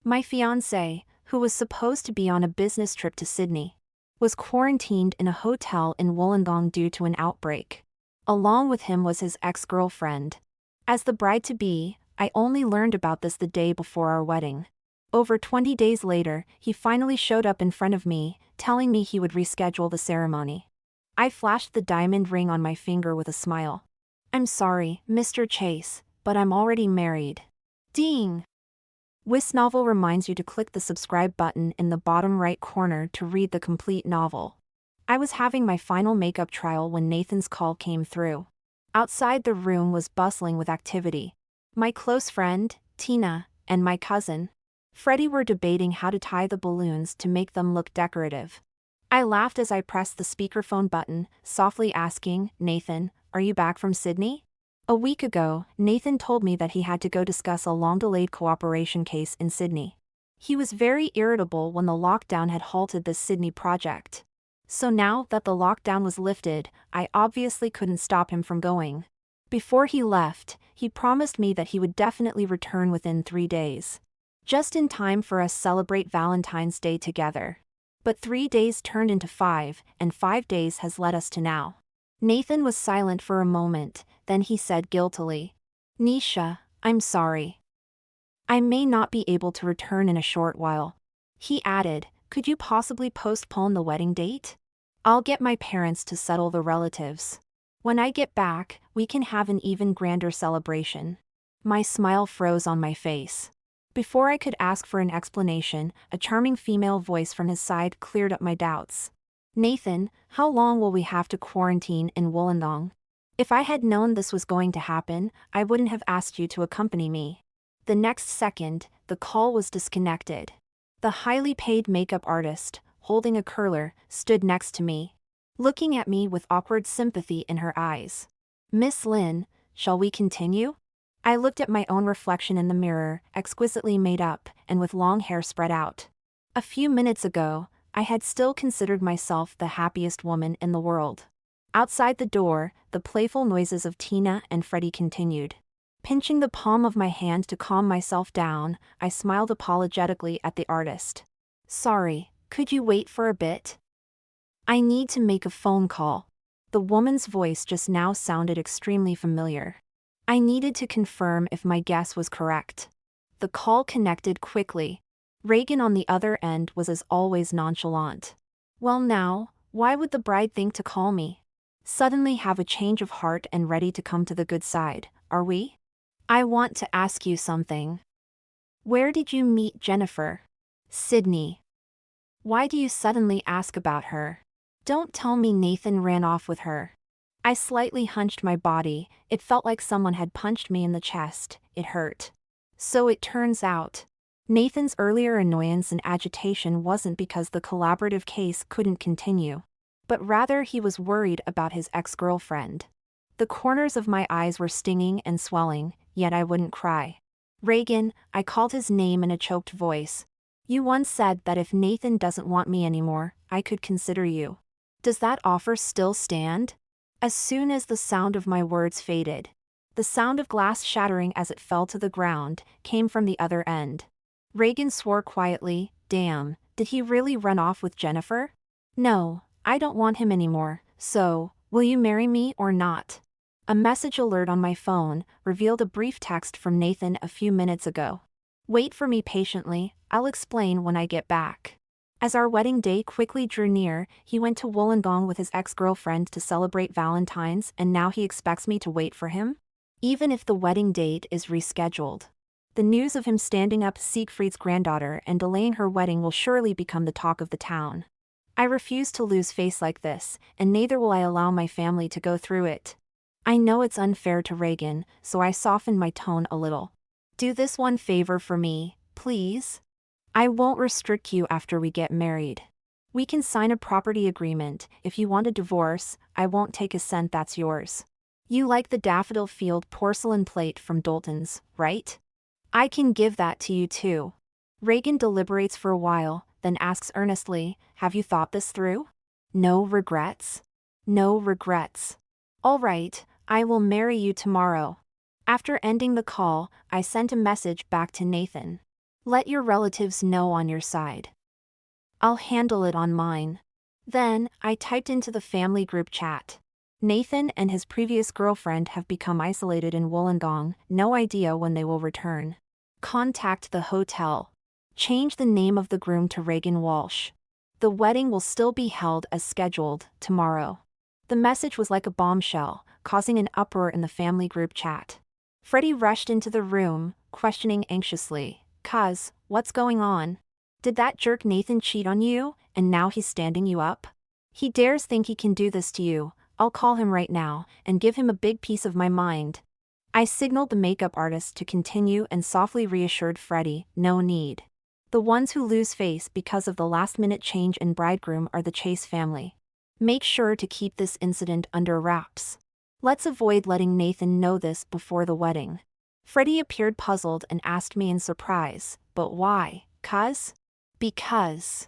My fiancé, who was supposed to be on a business trip to Sydney, was quarantined in a hotel in Wollongong due to an outbreak. Along with him was his ex-girlfriend. As the bride-to-be, I only learned about this the day before our wedding. Over 20 days later, he finally showed up in front of me, telling me he would reschedule the ceremony. I flashed the diamond ring on my finger with a smile. "I'm sorry, Mr. Chase, but I'm already married." Ding! This novel reminds you to click the subscribe button in the bottom right corner to read the complete novel. I was having my final makeup trial when Nathan's call came through. Outside, the room was bustling with activity. My close friend, Tina, and my cousin, Freddie, were debating how to tie the balloons to make them look decorative. I laughed as I pressed the speakerphone button, softly asking, "Nathan, are you back from Sydney?" A week ago, Nathan told me that he had to go discuss a long-delayed cooperation case in Sydney. He was very irritable when the lockdown had halted this Sydney project. So now that the lockdown was lifted, I obviously couldn't stop him from going. Before he left, he promised me that he would definitely return within 3 days. Just in time for us to celebrate Valentine's Day together. But 3 days turned into 5, and 5 days has led us to now. Nathan was silent for a moment, then he said guiltily, "Nisha, I'm sorry. I may not be able to return in a short while." He added, "Could you possibly postpone the wedding date? I'll get my parents to settle the relatives. When I get back, we can have an even grander celebration." My smile froze on my face. Before I could ask for an explanation, a charming female voice from his side cleared up my doubts. "Nathan, how long will we have to quarantine in Wollongong? If I had known this was going to happen, I wouldn't have asked you to accompany me." The next second, the call was disconnected. The highly paid makeup artist, holding a curler, stood next to me, looking at me with awkward sympathy in her eyes. "Miss Lin, shall we continue?" I looked at my own reflection in the mirror, exquisitely made up, and with long hair spread out. A few minutes ago, I had still considered myself the happiest woman in the world. Outside the door, the playful noises of Tina and Freddie continued. Pinching the palm of my hand to calm myself down, I smiled apologetically at the artist. "Sorry, could you wait for a bit? I need to make a phone call." The woman's voice just now sounded extremely familiar. I needed to confirm if my guess was correct. The call connected quickly. Reagan on the other end was as always nonchalant. "Well now, why would the bride think to call me? Suddenly have a change of heart and ready to come to the good side, are we? I want to ask you something. Where did you meet Jennifer?" "Sydney." "Why do you suddenly ask about her? Don't tell me Nathan ran off with her." I slightly hunched my body. It felt like someone had punched me in the chest. It hurt. So it turns out, Nathan's earlier annoyance and agitation wasn't because the collaborative case couldn't continue, but rather he was worried about his ex-girlfriend. The corners of my eyes were stinging and swelling, yet I wouldn't cry. "Reagan," I called his name in a choked voice. "You once said that if Nathan doesn't want me anymore, I could consider you. Does that offer still stand?" As soon as the sound of my words faded, the sound of glass shattering as it fell to the ground came from the other end. Reagan swore quietly, "Damn, did he really run off with Jennifer? No, I don't want him anymore, so, will you marry me or not?" A message alert on my phone revealed a brief text from Nathan a few minutes ago. "Wait for me patiently, I'll explain when I get back." As our wedding day quickly drew near, he went to Wollongong with his ex-girlfriend to celebrate Valentine's, and now he expects me to wait for him? Even if the wedding date is rescheduled. The news of him standing up Siegfried's granddaughter and delaying her wedding will surely become the talk of the town. I refuse to lose face like this, and neither will I allow my family to go through it. I know it's unfair to Reagan, so I softened my tone a little. "Do this one favor for me, please? I won't restrict you after we get married. We can sign a property agreement. If you want a divorce, I won't take a cent that's yours. You like the Daffodil Field porcelain plate from Dalton's, right? I can give that to you too." Reagan deliberates for a while, then asks earnestly, "Have you thought this through? No regrets?" "No regrets." "All right, I will marry you tomorrow." After ending the call, I sent a message back to Nathan. Let your relatives know on your side. I'll handle it on mine. Then, I typed into the family group chat. Nathan and his previous girlfriend have become isolated in Wollongong, no idea when they will return. Contact the hotel. Change the name of the groom to Reagan Walsh. The wedding will still be held as scheduled, tomorrow. The message was like a bombshell, causing an uproar in the family group chat. Freddie rushed into the room, questioning anxiously, "Cuz, what's going on? Did that jerk Nathan cheat on you, and now he's standing you up? He dares think he can do this to you. I'll call him right now, and give him a big piece of my mind." I signaled the makeup artist to continue and softly reassured Freddie, no need. The ones who lose face because of the last-minute change in bridegroom are the Chase family. Make sure to keep this incident under wraps. Let's avoid letting Nathan know this before the wedding. Freddie appeared puzzled and asked me in surprise, "But why, cuz?" "Because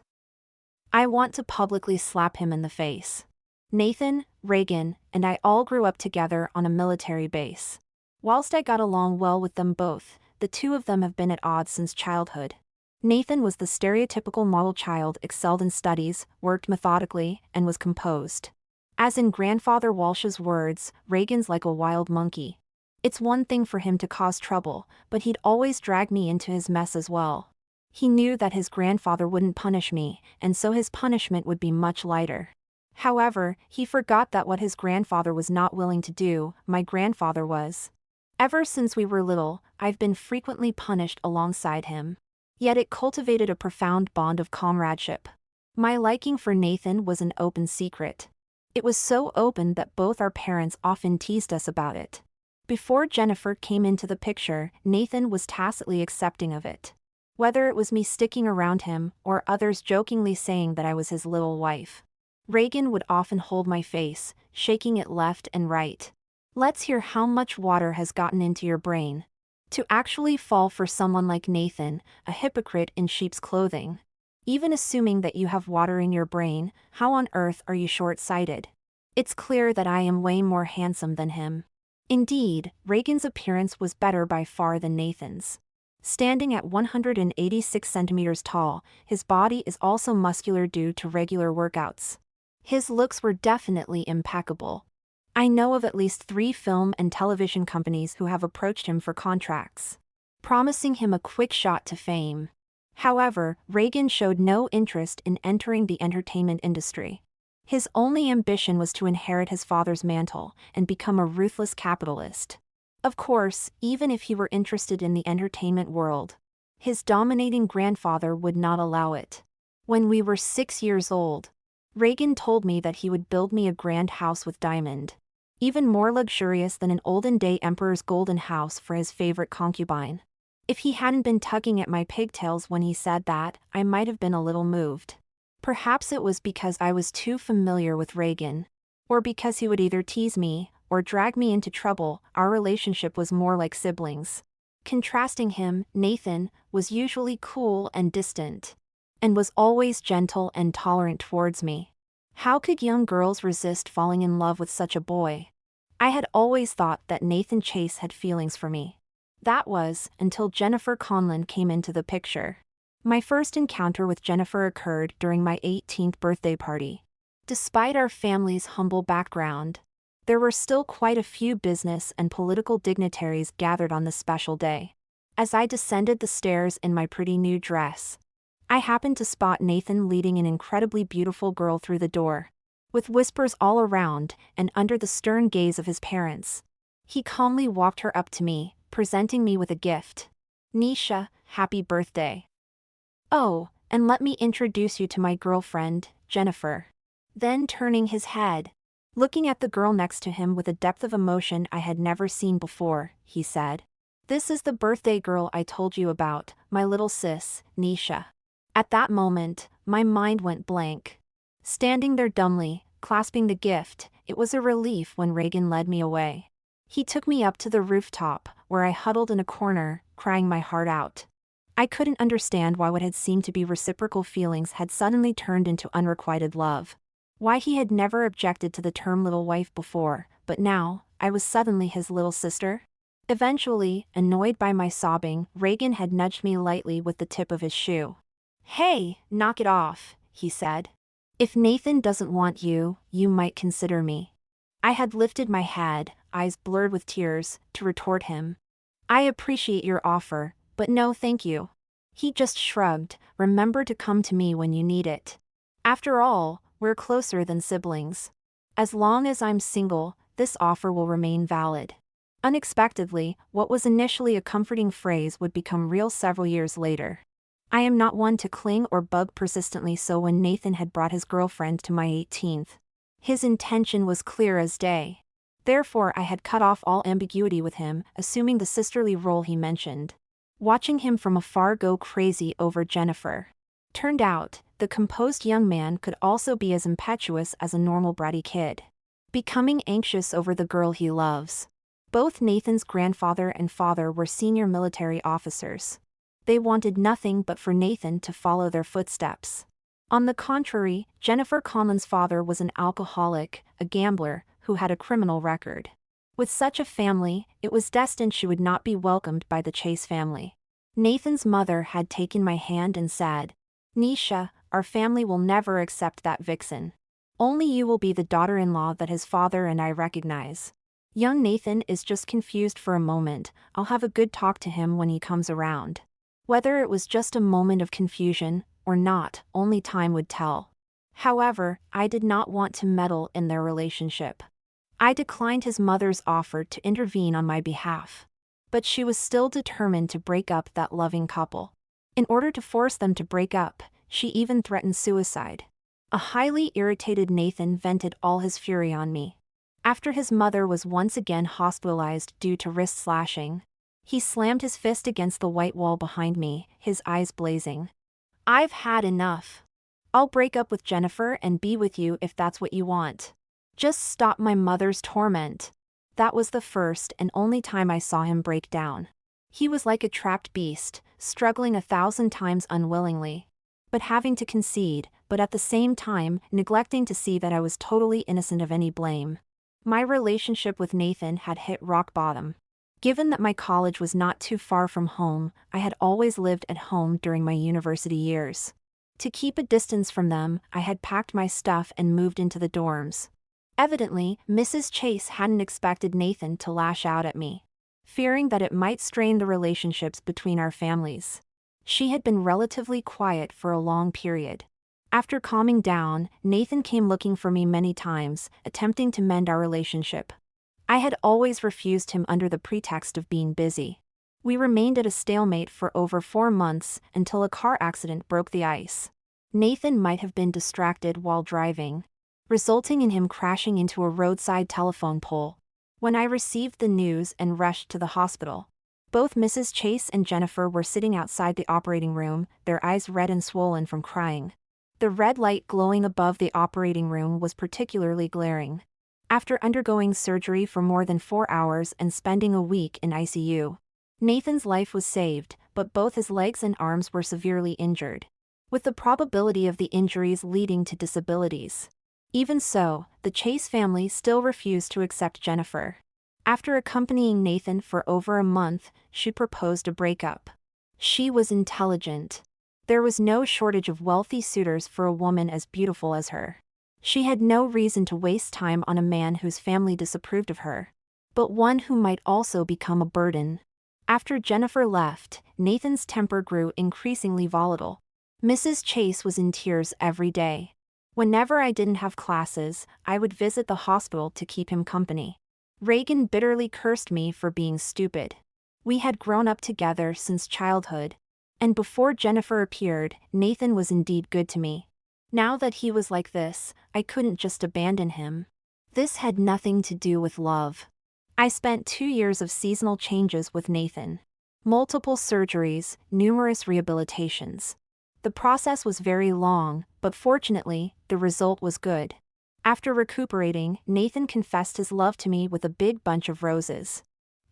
I want to publicly slap him in the face. Nathan, Reagan, and I all grew up together on a military base. Whilst I got along well with them both, the two of them have been at odds since childhood. Nathan was the stereotypical model child, excelled in studies, worked methodically, and was composed. As in grandfather Walsh's words, Reagan's like a wild monkey. It's one thing for him to cause trouble, but he'd always drag me into his mess as well. He knew that his grandfather wouldn't punish me, and so his punishment would be much lighter. However, he forgot that what his grandfather was not willing to do, my grandfather was. Ever since we were little, I've been frequently punished alongside him. Yet it cultivated a profound bond of comradeship. My liking for Nathan was an open secret. It was so open that both our parents often teased us about it. Before Jennifer came into the picture, Nathan was tacitly accepting of it. Whether it was me sticking around him, or others jokingly saying that I was his little wife. Reagan would often hold my face, shaking it left and right. "Let's hear how much water has gotten into your brain. To actually fall for someone like Nathan, a hypocrite in sheep's clothing. Even assuming that you have water in your brain, how on earth are you short-sighted? It's clear that I am way more handsome than him." Indeed, Reagan's appearance was better by far than Nathan's. Standing at 186 centimeters tall, his body is also muscular due to regular workouts. His looks were definitely impeccable. I know of at least 3 film and television companies who have approached him for contracts, promising him a quick shot to fame. However, Reagan showed no interest in entering the entertainment industry. His only ambition was to inherit his father's mantle and become a ruthless capitalist. Of course, even if he were interested in the entertainment world, his dominating grandfather would not allow it. When we were 6 years old, Reagan told me that he would build me a grand house with diamond, even more luxurious than an olden-day emperor's golden house for his favorite concubine. If he hadn't been tugging at my pigtails when he said that, I might have been a little moved. Perhaps it was because I was too familiar with Reagan, or because he would either tease me or drag me into trouble. Our relationship was more like siblings. Contrasting him, Nathan was usually cool and distant, and was always gentle and tolerant towards me. How could young girls resist falling in love with such a boy? I had always thought that Nathan Chase had feelings for me. That was, until Jennifer Conlon came into the picture. My first encounter with Jennifer occurred during my 18th birthday party. Despite our family's humble background, there were still quite a few business and political dignitaries gathered on this special day. As I descended the stairs in my pretty new dress, I happened to spot Nathan leading an incredibly beautiful girl through the door. With whispers all around, and under the stern gaze of his parents, he calmly walked her up to me, presenting me with a gift. "Nisha, happy birthday. Oh, and let me introduce you to my girlfriend, Jennifer." Then turning his head, looking at the girl next to him with a depth of emotion I had never seen before, he said, "This is the birthday girl I told you about, my little sis, Nisha." At that moment, my mind went blank. Standing there dumbly, clasping the gift, it was a relief when Reagan led me away. He took me up to the rooftop, where I huddled in a corner, crying my heart out. I couldn't understand why what had seemed to be reciprocal feelings had suddenly turned into unrequited love. Why he had never objected to the term little wife before, but now, I was suddenly his little sister? Eventually, annoyed by my sobbing, Reagan had nudged me lightly with the tip of his shoe. "Hey, knock it off," he said. "If Nathan doesn't want you, you might consider me." I had lifted my head, eyes blurred with tears, to retort him. "I appreciate your offer, but no thank you." He just shrugged. "Remember to come to me when you need it. After all, we're closer than siblings. As long as I'm single, this offer will remain valid." Unexpectedly, what was initially a comforting phrase would become real several years later. I am not one to cling or bug persistently, so when Nathan had brought his girlfriend to my 18th, his intention was clear as day. Therefore I had cut off all ambiguity with him, assuming the sisterly role he mentioned. Watching him from afar go crazy over Jennifer. Turned out, the composed young man could also be as impetuous as a normal bratty kid. Becoming anxious over the girl he loves. Both Nathan's grandfather and father were senior military officers. They wanted nothing but for Nathan to follow their footsteps. On the contrary, Jennifer Conlon's father was an alcoholic, a gambler, who had a criminal record. With such a family, it was destined she would not be welcomed by the Chase family. Nathan's mother had taken my hand and said, "Nisha, our family will never accept that vixen. Only you will be the daughter-in-law that his father and I recognize. Young Nathan is just confused for a moment. I'll have a good talk to him when he comes around." Whether it was just a moment of confusion, or not, only time would tell. However, I did not want to meddle in their relationship. I declined his mother's offer to intervene on my behalf. But she was still determined to break up that loving couple. In order to force them to break up, she even threatened suicide. A highly irritated Nathan vented all his fury on me. After his mother was once again hospitalized due to wrist slashing, he slammed his fist against the white wall behind me, his eyes blazing. "I've had enough. I'll break up with Jennifer and be with you if that's what you want. Just stop my mother's torment." That was the first and only time I saw him break down. He was like a trapped beast, struggling 1,000 times unwillingly, but having to concede, but at the same time, neglecting to see that I was totally innocent of any blame. My relationship with Nathan had hit rock bottom. Given that my college was not too far from home, I had always lived at home during my university years. To keep a distance from them, I had packed my stuff and moved into the dorms. Evidently, Mrs. Chase hadn't expected Nathan to lash out at me, fearing that it might strain the relationships between our families. She had been relatively quiet for a long period. After calming down, Nathan came looking for me many times, attempting to mend our relationship. I had always refused him under the pretext of being busy. We remained at a stalemate for over 4 months until a car accident broke the ice. Nathan might have been distracted while driving, resulting in him crashing into a roadside telephone pole. When I received the news and rushed to the hospital, both Mrs. Chase and Jennifer were sitting outside the operating room, their eyes red and swollen from crying. The red light glowing above the operating room was particularly glaring. After undergoing surgery for more than 4 hours and spending a week in ICU, Nathan's life was saved, but both his legs and arms were severely injured, with the probability of the injuries leading to disabilities. Even so, the Chase family still refused to accept Jennifer. After accompanying Nathan for over a month, she proposed a breakup. She was intelligent. There was no shortage of wealthy suitors for a woman as beautiful as her. She had no reason to waste time on a man whose family disapproved of her, but one who might also become a burden. After Jennifer left, Nathan's temper grew increasingly volatile. Mrs. Chase was in tears every day. Whenever I didn't have classes, I would visit the hospital to keep him company. Reagan bitterly cursed me for being stupid. We had grown up together since childhood, and before Jennifer appeared, Nathan was indeed good to me. Now that he was like this, I couldn't just abandon him. This had nothing to do with love. I spent 2 years of seasonal changes with Nathan. Multiple surgeries, numerous rehabilitations. The process was very long, but fortunately, the result was good. After recuperating, Nathan confessed his love to me with a big bunch of roses.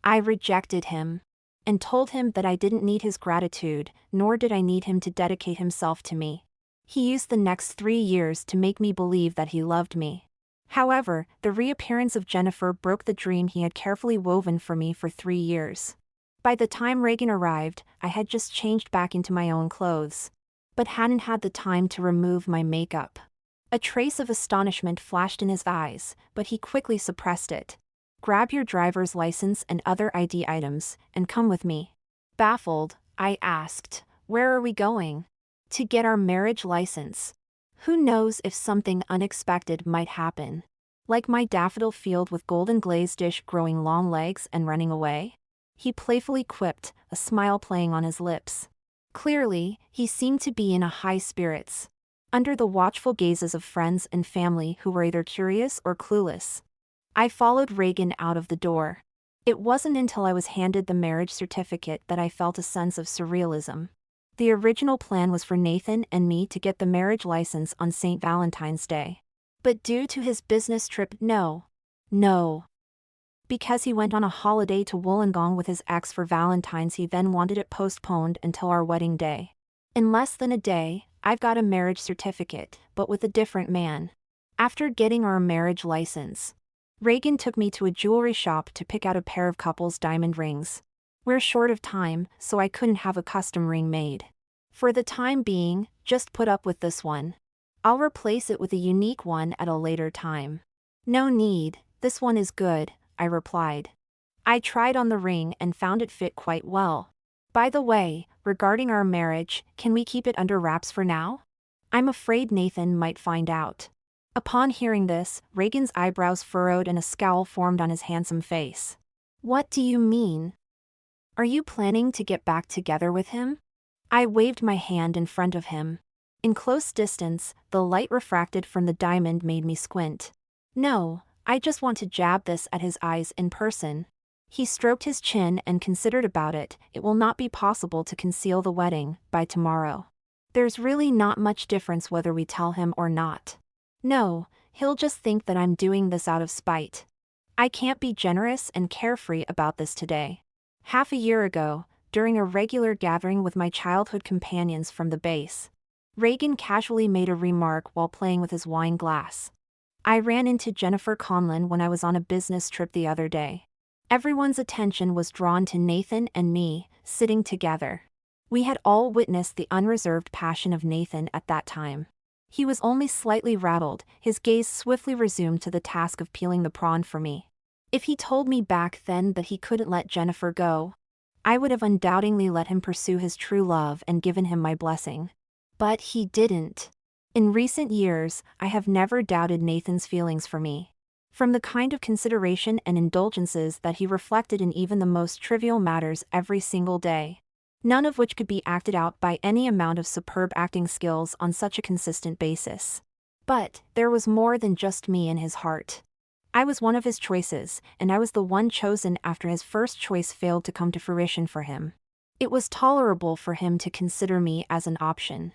I rejected him, and told him that I didn't need his gratitude, nor did I need him to dedicate himself to me. He used the next 3 years to make me believe that he loved me. However, the reappearance of Jennifer broke the dream he had carefully woven for me for 3 years. By the time Reagan arrived, I had just changed back into my own clothes, but hadn't had the time to remove my makeup. A trace of astonishment flashed in his eyes, but he quickly suppressed it. "Grab your driver's license and other ID items, and come with me." Baffled, I asked, "Where are we going?" "To get our marriage license. Who knows if something unexpected might happen. Like my daffodil field with golden glazed dish growing long legs and running away?" He playfully quipped, a smile playing on his lips. Clearly, he seemed to be in a high spirits. Under the watchful gazes of friends and family who were either curious or clueless, I followed Reagan out of the door. It wasn't until I was handed the marriage certificate that I felt a sense of surrealism. The original plan was for Nathan and me to get the marriage license on St. Valentine's Day. But due to his business trip, no. Because he went on a holiday to Wollongong with his ex for Valentine's, he then wanted it postponed until our wedding day. In less than a day, I've got a marriage certificate, but with a different man. After getting our marriage license, Reagan took me to a jewelry shop to pick out a pair of couple's diamond rings. We're short of time, so I couldn't have a custom ring made. For the time being, just put up with this one. I'll replace it with a unique one at a later time. "No need, this one is good," I replied. I tried on the ring and found it fit quite well. "By the way, regarding our marriage, can we keep it under wraps for now? I'm afraid Nathan might find out." Upon hearing this, Reagan's eyebrows furrowed and a scowl formed on his handsome face. "What do you mean? Are you planning to get back together with him?" I waved my hand in front of him. In close distance, the light refracted from the diamond made me squint. "No, I just want to jab this at his eyes in person." He stroked his chin and considered about it. "It will not be possible to conceal the wedding by tomorrow. There's really not much difference whether we tell him or not. No, he'll just think that I'm doing this out of spite. I can't be generous and carefree about this today." Half a year ago, during a regular gathering with my childhood companions from the base, Reagan casually made a remark while playing with his wine glass. "I ran into Jennifer Conlon when I was on a business trip the other day." Everyone's attention was drawn to Nathan and me, sitting together. We had all witnessed the unreserved passion of Nathan at that time. He was only slightly rattled, his gaze swiftly resumed to the task of peeling the prawn for me. If he told me back then that he couldn't let Jennifer go, I would have undoubtedly let him pursue his true love and given him my blessing. But he didn't. In recent years, I have never doubted Nathan's feelings for me. From the kind of consideration and indulgences that he reflected in even the most trivial matters every single day, none of which could be acted out by any amount of superb acting skills on such a consistent basis. But there was more than just me in his heart. I was one of his choices, and I was the one chosen after his first choice failed to come to fruition for him. It was tolerable for him to consider me as an option.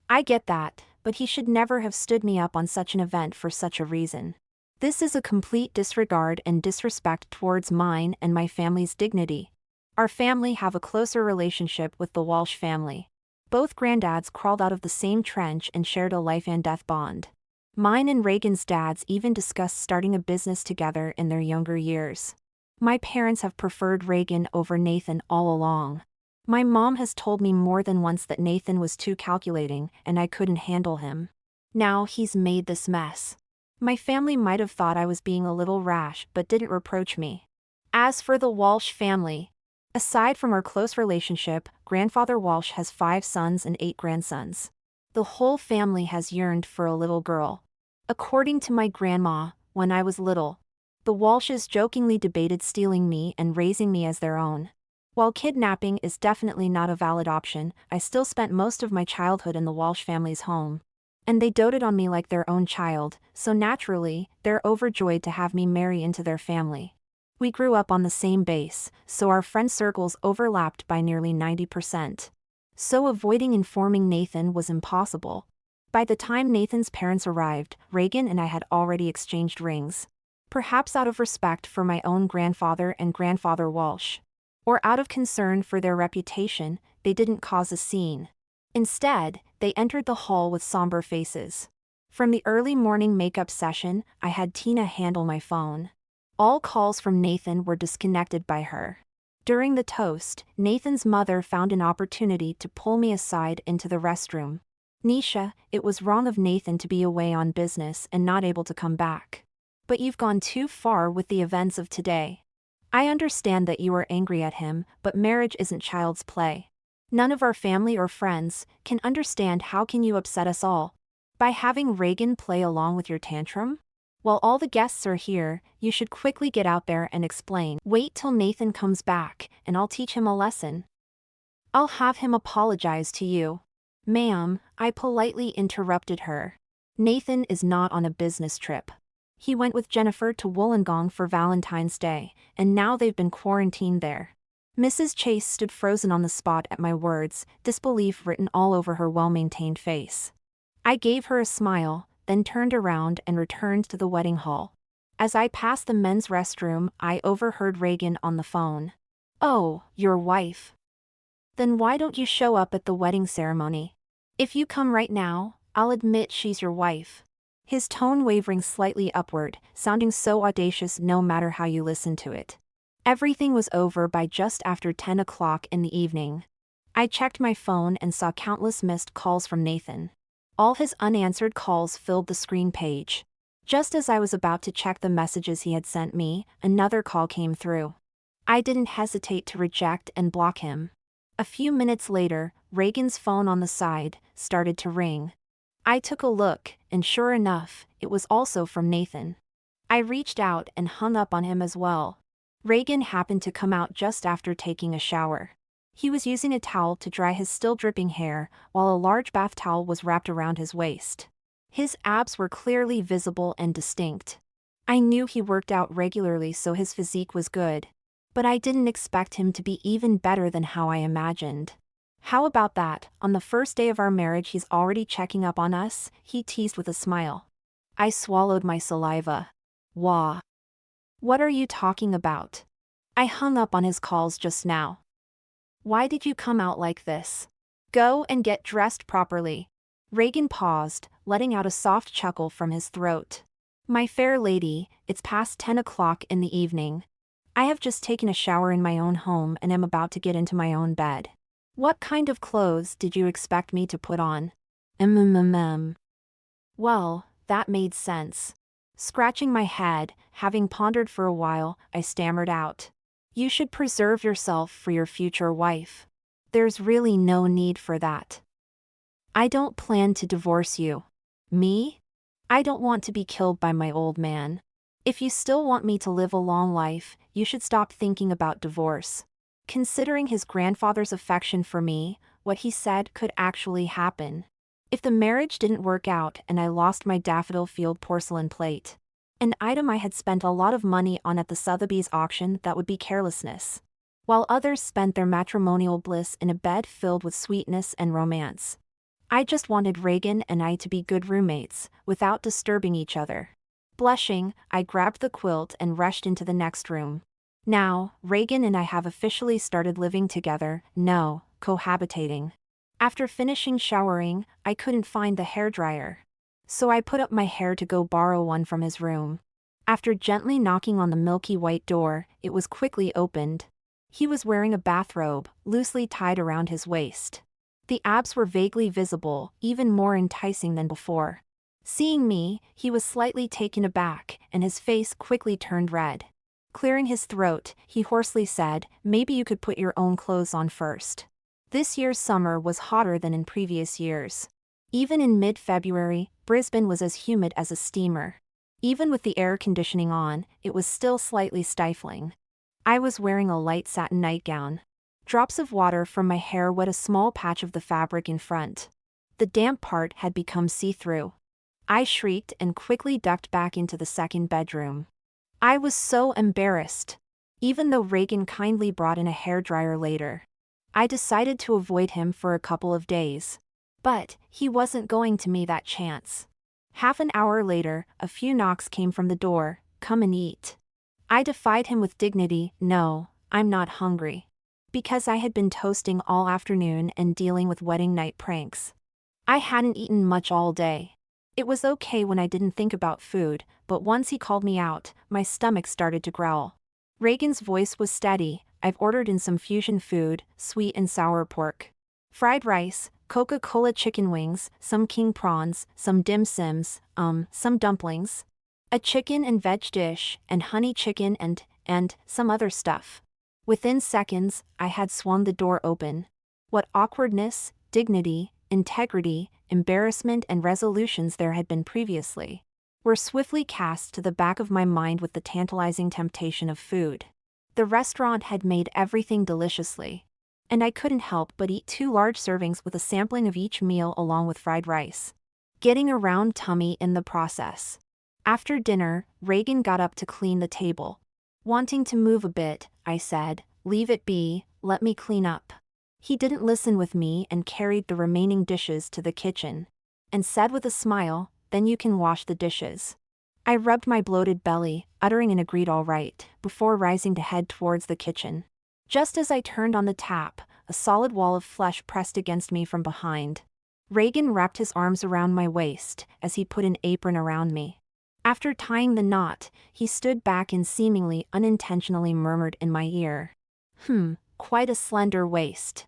I get that, but he should never have stood me up on such an event for such a reason. This is a complete disregard and disrespect towards mine and my family's dignity. Our family have a closer relationship with the Walsh family. Both granddads crawled out of the same trench and shared a life and death bond. Mine and Reagan's dads even discussed starting a business together in their younger years. My parents have preferred Reagan over Nathan all along. My mom has told me more than once that Nathan was too calculating and I couldn't handle him. Now he's made this mess. My family might have thought I was being a little rash but didn't reproach me. As for the Walsh family, aside from our close relationship, Grandfather Walsh has 5 sons and 8 grandsons. The whole family has yearned for a little girl. According to my grandma, when I was little, the Walshes jokingly debated stealing me and raising me as their own. While kidnapping is definitely not a valid option, I still spent most of my childhood in the Walsh family's home. And they doted on me like their own child, so naturally, they're overjoyed to have me marry into their family. We grew up on the same base, so our friend circles overlapped by nearly 90%. So avoiding informing Nathan was impossible. By the time Nathan's parents arrived, Reagan and I had already exchanged rings. Perhaps out of respect for my own grandfather and Grandfather Walsh, or out of concern for their reputation, they didn't cause a scene. Instead, they entered the hall with somber faces. From the early morning makeup session, I had Tina handle my phone. All calls from Nathan were disconnected by her. During the toast, Nathan's mother found an opportunity to pull me aside into the restroom. Nisha, it was wrong of Nathan to be away on business and not able to come back. But you've gone too far with the events of today. I understand that you are angry at him, but marriage isn't child's play. None of our family or friends can understand how can you upset us all by having Reagan play along with your tantrum? While all the guests are here, you should quickly get out there and explain. Wait till Nathan comes back, and I'll teach him a lesson. I'll have him apologize to you. Ma'am, I politely interrupted her. Nathan is not on a business trip. He went with Jennifer to Wollongong for Valentine's Day, and now they've been quarantined there. Mrs. Chase stood frozen on the spot at my words, disbelief written all over her well-maintained face. I gave her a smile, then turned around and returned to the wedding hall. As I passed the men's restroom, I overheard Reagan on the phone. Oh, your wife. Then why don't you show up at the wedding ceremony? If you come right now, I'll admit she's your wife. His tone wavering slightly upward, sounding so audacious no matter how you listen to it. Everything was over by just after 10 o'clock in the evening. I checked my phone and saw countless missed calls from Nathan. All his unanswered calls filled the screen page. Just as I was about to check the messages he had sent me, another call came through. I didn't hesitate to reject and block him. A few minutes later, Reagan's phone on the side started to ring. I took a look, and sure enough, it was also from Nathan. I reached out and hung up on him as well. Reagan happened to come out just after taking a shower. He was using a towel to dry his still dripping hair, while a large bath towel was wrapped around his waist. His abs were clearly visible and distinct. I knew he worked out regularly, so his physique was good. But I didn't expect him to be even better than how I imagined. How about that, on the first day of our marriage he's already checking up on us, he teased with a smile. I swallowed my saliva. Wah. What are you talking about? I hung up on his calls just now. Why did you come out like this? Go and get dressed properly. Reagan paused, letting out a soft chuckle from his throat. My fair lady, it's past 10 o'clock in the evening. I have just taken a shower in my own home and am about to get into my own bed. What kind of clothes did you expect me to put on? Well, that made sense. Scratching my head, having pondered for a while, I stammered out. You should preserve yourself for your future wife. There's really no need for that. I don't plan to divorce you. Me? I don't want to be killed by my old man. If you still want me to live a long life, you should stop thinking about divorce. Considering his grandfather's affection for me, what he said could actually happen. If the marriage didn't work out and I lost my daffodil field porcelain plate, an item I had spent a lot of money on at the Sotheby's auction, that would be carelessness. While others spent their matrimonial bliss in a bed filled with sweetness and romance. I just wanted Reagan and I to be good roommates, without disturbing each other. Blushing, I grabbed the quilt and rushed into the next room. Now, Reagan and I have officially started living together, no, cohabitating. After finishing showering, I couldn't find the hairdryer. So I put up my hair to go borrow one from his room. After gently knocking on the milky white door, it was quickly opened. He was wearing a bathrobe, loosely tied around his waist. The abs were vaguely visible, even more enticing than before. Seeing me, he was slightly taken aback, and his face quickly turned red. Clearing his throat, he hoarsely said, "Maybe you could put your own clothes on first." This year's summer was hotter than in previous years. Even in mid-February, Brisbane was as humid as a steamer. Even with the air conditioning on, it was still slightly stifling. I was wearing a light satin nightgown. Drops of water from my hair wet a small patch of the fabric in front. The damp part had become see-through. I shrieked and quickly ducked back into the second bedroom. I was so embarrassed. Even though Reagan kindly brought in a hairdryer later, I decided to avoid him for a couple of days. But he wasn't going to me that chance. Half an hour later, a few knocks came from the door. "Come and eat." I defied him with dignity. "No, I'm not hungry." Because I had been toasting all afternoon and dealing with wedding night pranks. I hadn't eaten much all day. It was okay when I didn't think about food, but once he called me out, my stomach started to growl. Reagan's voice was steady. I've ordered in some fusion food, sweet and sour pork, fried rice, Coca-Cola chicken wings, some king prawns, some dim sims, some dumplings, a chicken and veg dish, and honey chicken and some other stuff. Within seconds, I had swung the door open. What awkwardness, dignity, integrity, embarrassment and resolutions there had been previously were swiftly cast to the back of my mind with the tantalizing temptation of food. The restaurant had made everything deliciously, and I couldn't help but eat 2 large servings with a sampling of each meal along with fried rice, getting a round tummy in the process. After dinner, Reagan got up to clean the table. Wanting to move a bit, I said, "Leave it be, let me clean up." He didn't listen with me and carried the remaining dishes to the kitchen, and said with a smile, "Then you can wash the dishes." I rubbed my bloated belly, uttering an agreed all right, before rising to head towards the kitchen. Just as I turned on the tap, a solid wall of flesh pressed against me from behind. Reagan wrapped his arms around my waist as he put an apron around me. After tying the knot, he stood back and seemingly unintentionally murmured in my ear, "Quite a slender waist."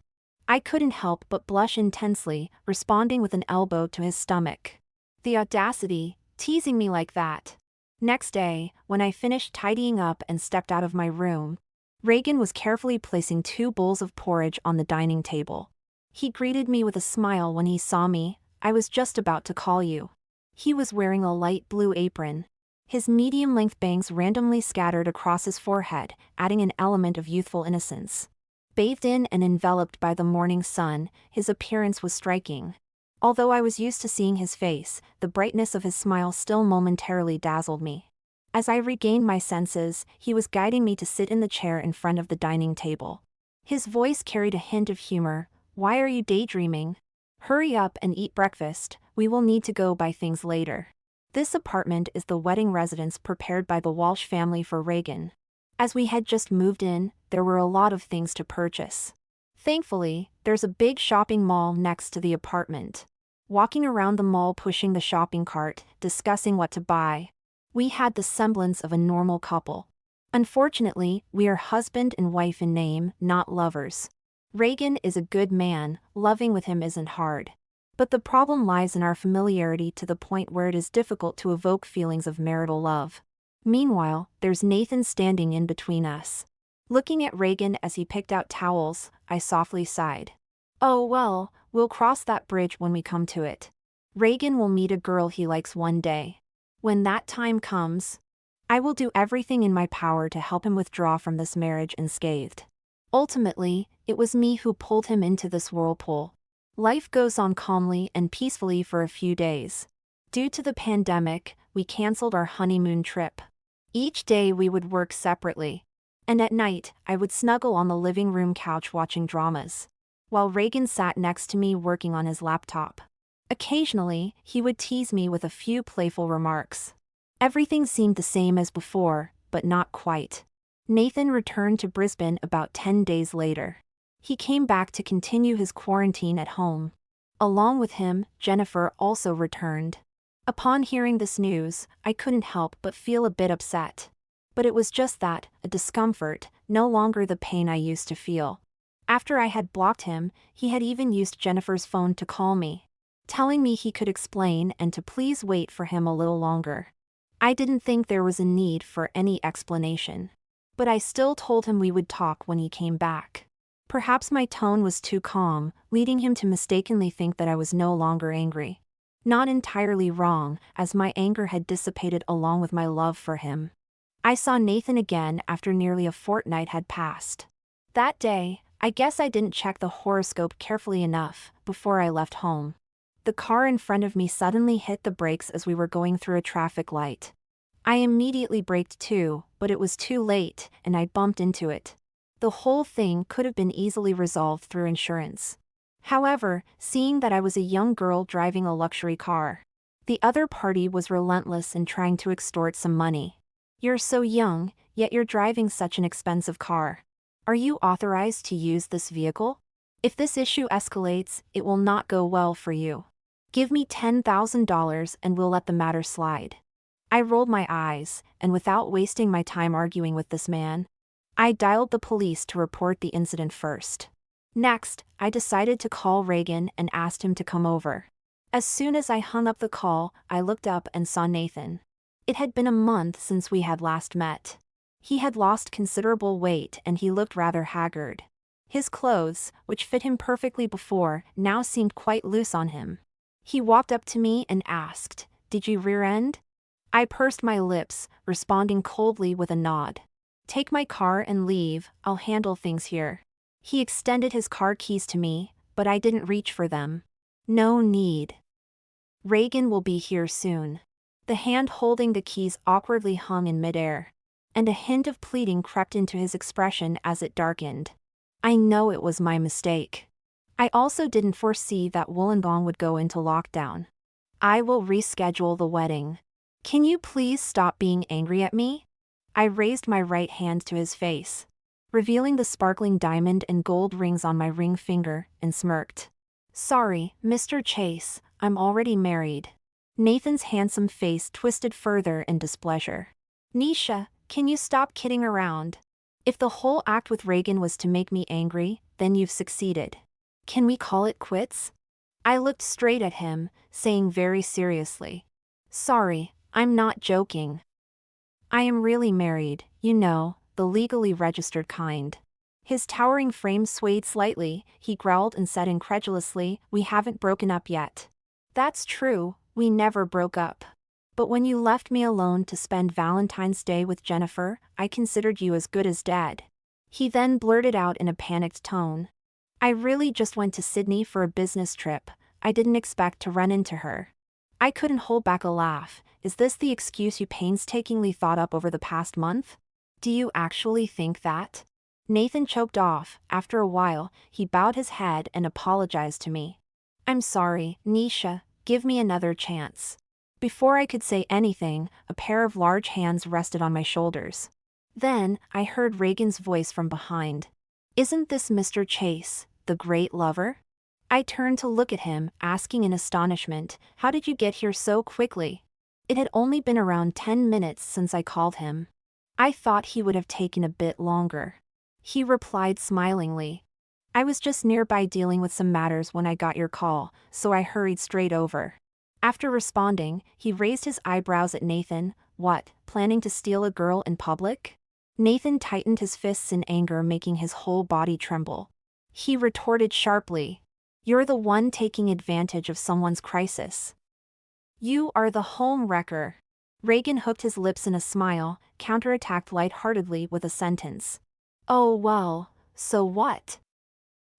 I couldn't help but blush intensely, responding with an elbow to his stomach. The audacity, teasing me like that. Next day, when I finished tidying up and stepped out of my room, Reagan was carefully placing 2 bowls of porridge on the dining table. He greeted me with a smile when he saw me. "I was just about to call you." He was wearing a light blue apron. His medium-length bangs randomly scattered across his forehead, adding an element of youthful innocence. Bathed in and enveloped by the morning sun, his appearance was striking. Although I was used to seeing his face, the brightness of his smile still momentarily dazzled me. As I regained my senses, he was guiding me to sit in the chair in front of the dining table. His voice carried a hint of humor. "Why are you daydreaming? Hurry up and eat breakfast, we will need to go buy things later." This apartment is the wedding residence prepared by the Walsh family for Reagan. As we had just moved in, there were a lot of things to purchase. Thankfully, there's a big shopping mall next to the apartment. Walking around the mall pushing the shopping cart, discussing what to buy, we had the semblance of a normal couple. Unfortunately, we are husband and wife in name, not lovers. Reagan is a good man, loving with him isn't hard. But the problem lies in our familiarity to the point where it is difficult to evoke feelings of marital love. Meanwhile, there's Nathan standing in between us. Looking at Reagan as he picked out towels, I softly sighed. "Oh well, we'll cross that bridge when we come to it. Reagan will meet a girl he likes one day. When that time comes, I will do everything in my power to help him withdraw from this marriage unscathed." Ultimately, it was me who pulled him into this whirlpool. Life goes on calmly and peacefully for a few days. Due to the pandemic, we canceled our honeymoon trip. Each day we would work separately. And at night, I would snuggle on the living room couch watching dramas, while Reagan sat next to me working on his laptop. Occasionally, he would tease me with a few playful remarks. Everything seemed the same as before, but not quite. Nathan returned to Brisbane about 10 days later. He came back to continue his quarantine at home. Along with him, Jennifer also returned. Upon hearing this news, I couldn't help but feel a bit upset. But it was just that, a discomfort, no longer the pain I used to feel. After I had blocked him, he had even used Jennifer's phone to call me, telling me he could explain and to please wait for him a little longer. I didn't think there was a need for any explanation. But I still told him we would talk when he came back. Perhaps my tone was too calm, leading him to mistakenly think that I was no longer angry. Not entirely wrong, as my anger had dissipated along with my love for him. I saw Nathan again after nearly a fortnight had passed. That day, I guess I didn't check the horoscope carefully enough before I left home. The car in front of me suddenly hit the brakes as we were going through a traffic light. I immediately braked too, but it was too late, and I bumped into it. The whole thing could have been easily resolved through insurance. However, seeing that I was a young girl driving a luxury car, the other party was relentless in trying to extort some money. "You're so young, yet you're driving such an expensive car. Are you authorized to use this vehicle? If this issue escalates, it will not go well for you. Give me $10,000 and we'll let the matter slide. I rolled my eyes, and without wasting my time arguing with this man, I dialed the police to report the incident first. Next, I decided to call Reagan and asked him to come over. As soon as I hung up the call, I looked up and saw Nathan. It had been a month since we had last met. He had lost considerable weight and he looked rather haggard. His clothes, which fit him perfectly before, now seemed quite loose on him. He walked up to me and asked, "Did you rear-end?" I pursed my lips, responding coldly with a nod. "Take my car and leave, I'll handle things here." He extended his car keys to me, but I didn't reach for them. "No need. Reagan will be here soon." The hand holding the keys awkwardly hung in midair, and a hint of pleading crept into his expression as it darkened. I know it was my mistake. I also didn't foresee that Wollongong would go into lockdown. "I will reschedule the wedding. Can you please stop being angry at me?" I raised my right hand to his face, revealing the sparkling diamond and gold rings on my ring finger, and smirked. "Sorry, Mr. Chase, I'm already married." Nathan's handsome face twisted further in displeasure. "Nisha, can you stop kidding around? If the whole act with Reagan was to make me angry, then you've succeeded. Can we call it quits?" I looked straight at him, saying very seriously, "Sorry, I'm not joking. I am really married, you know, the legally registered kind." His towering frame swayed slightly, he growled and said incredulously, "We haven't broken up yet." "That's true, we never broke up. But when you left me alone to spend Valentine's Day with Jennifer, I considered you as good as dead." He then blurted out in a panicked tone, "I really just went to Sydney for a business trip, I didn't expect to run into her." I couldn't hold back a laugh. "Is this the excuse you painstakingly thought up over the past month? Do you actually think that?" Nathan choked off. After a while, he bowed his head and apologized to me. "I'm sorry, Nisha, give me another chance." Before I could say anything, a pair of large hands rested on my shoulders. Then, I heard Reagan's voice from behind. "Isn't this Mr. Chase, the great lover?" I turned to look at him, asking in astonishment, "How did you get here so quickly?" It had only been around 10 minutes since I called him. I thought he would have taken a bit longer. He replied smilingly, "I was just nearby dealing with some matters when I got your call, so I hurried straight over." After responding, he raised his eyebrows at Nathan. "What, planning to steal a girl in public?" Nathan tightened his fists in anger, making his whole body tremble. He retorted sharply, "You're the one taking advantage of someone's crisis. You are the home wrecker." Reagan hooked his lips in a smile, counterattacked lightheartedly with a sentence, "Oh well, so what?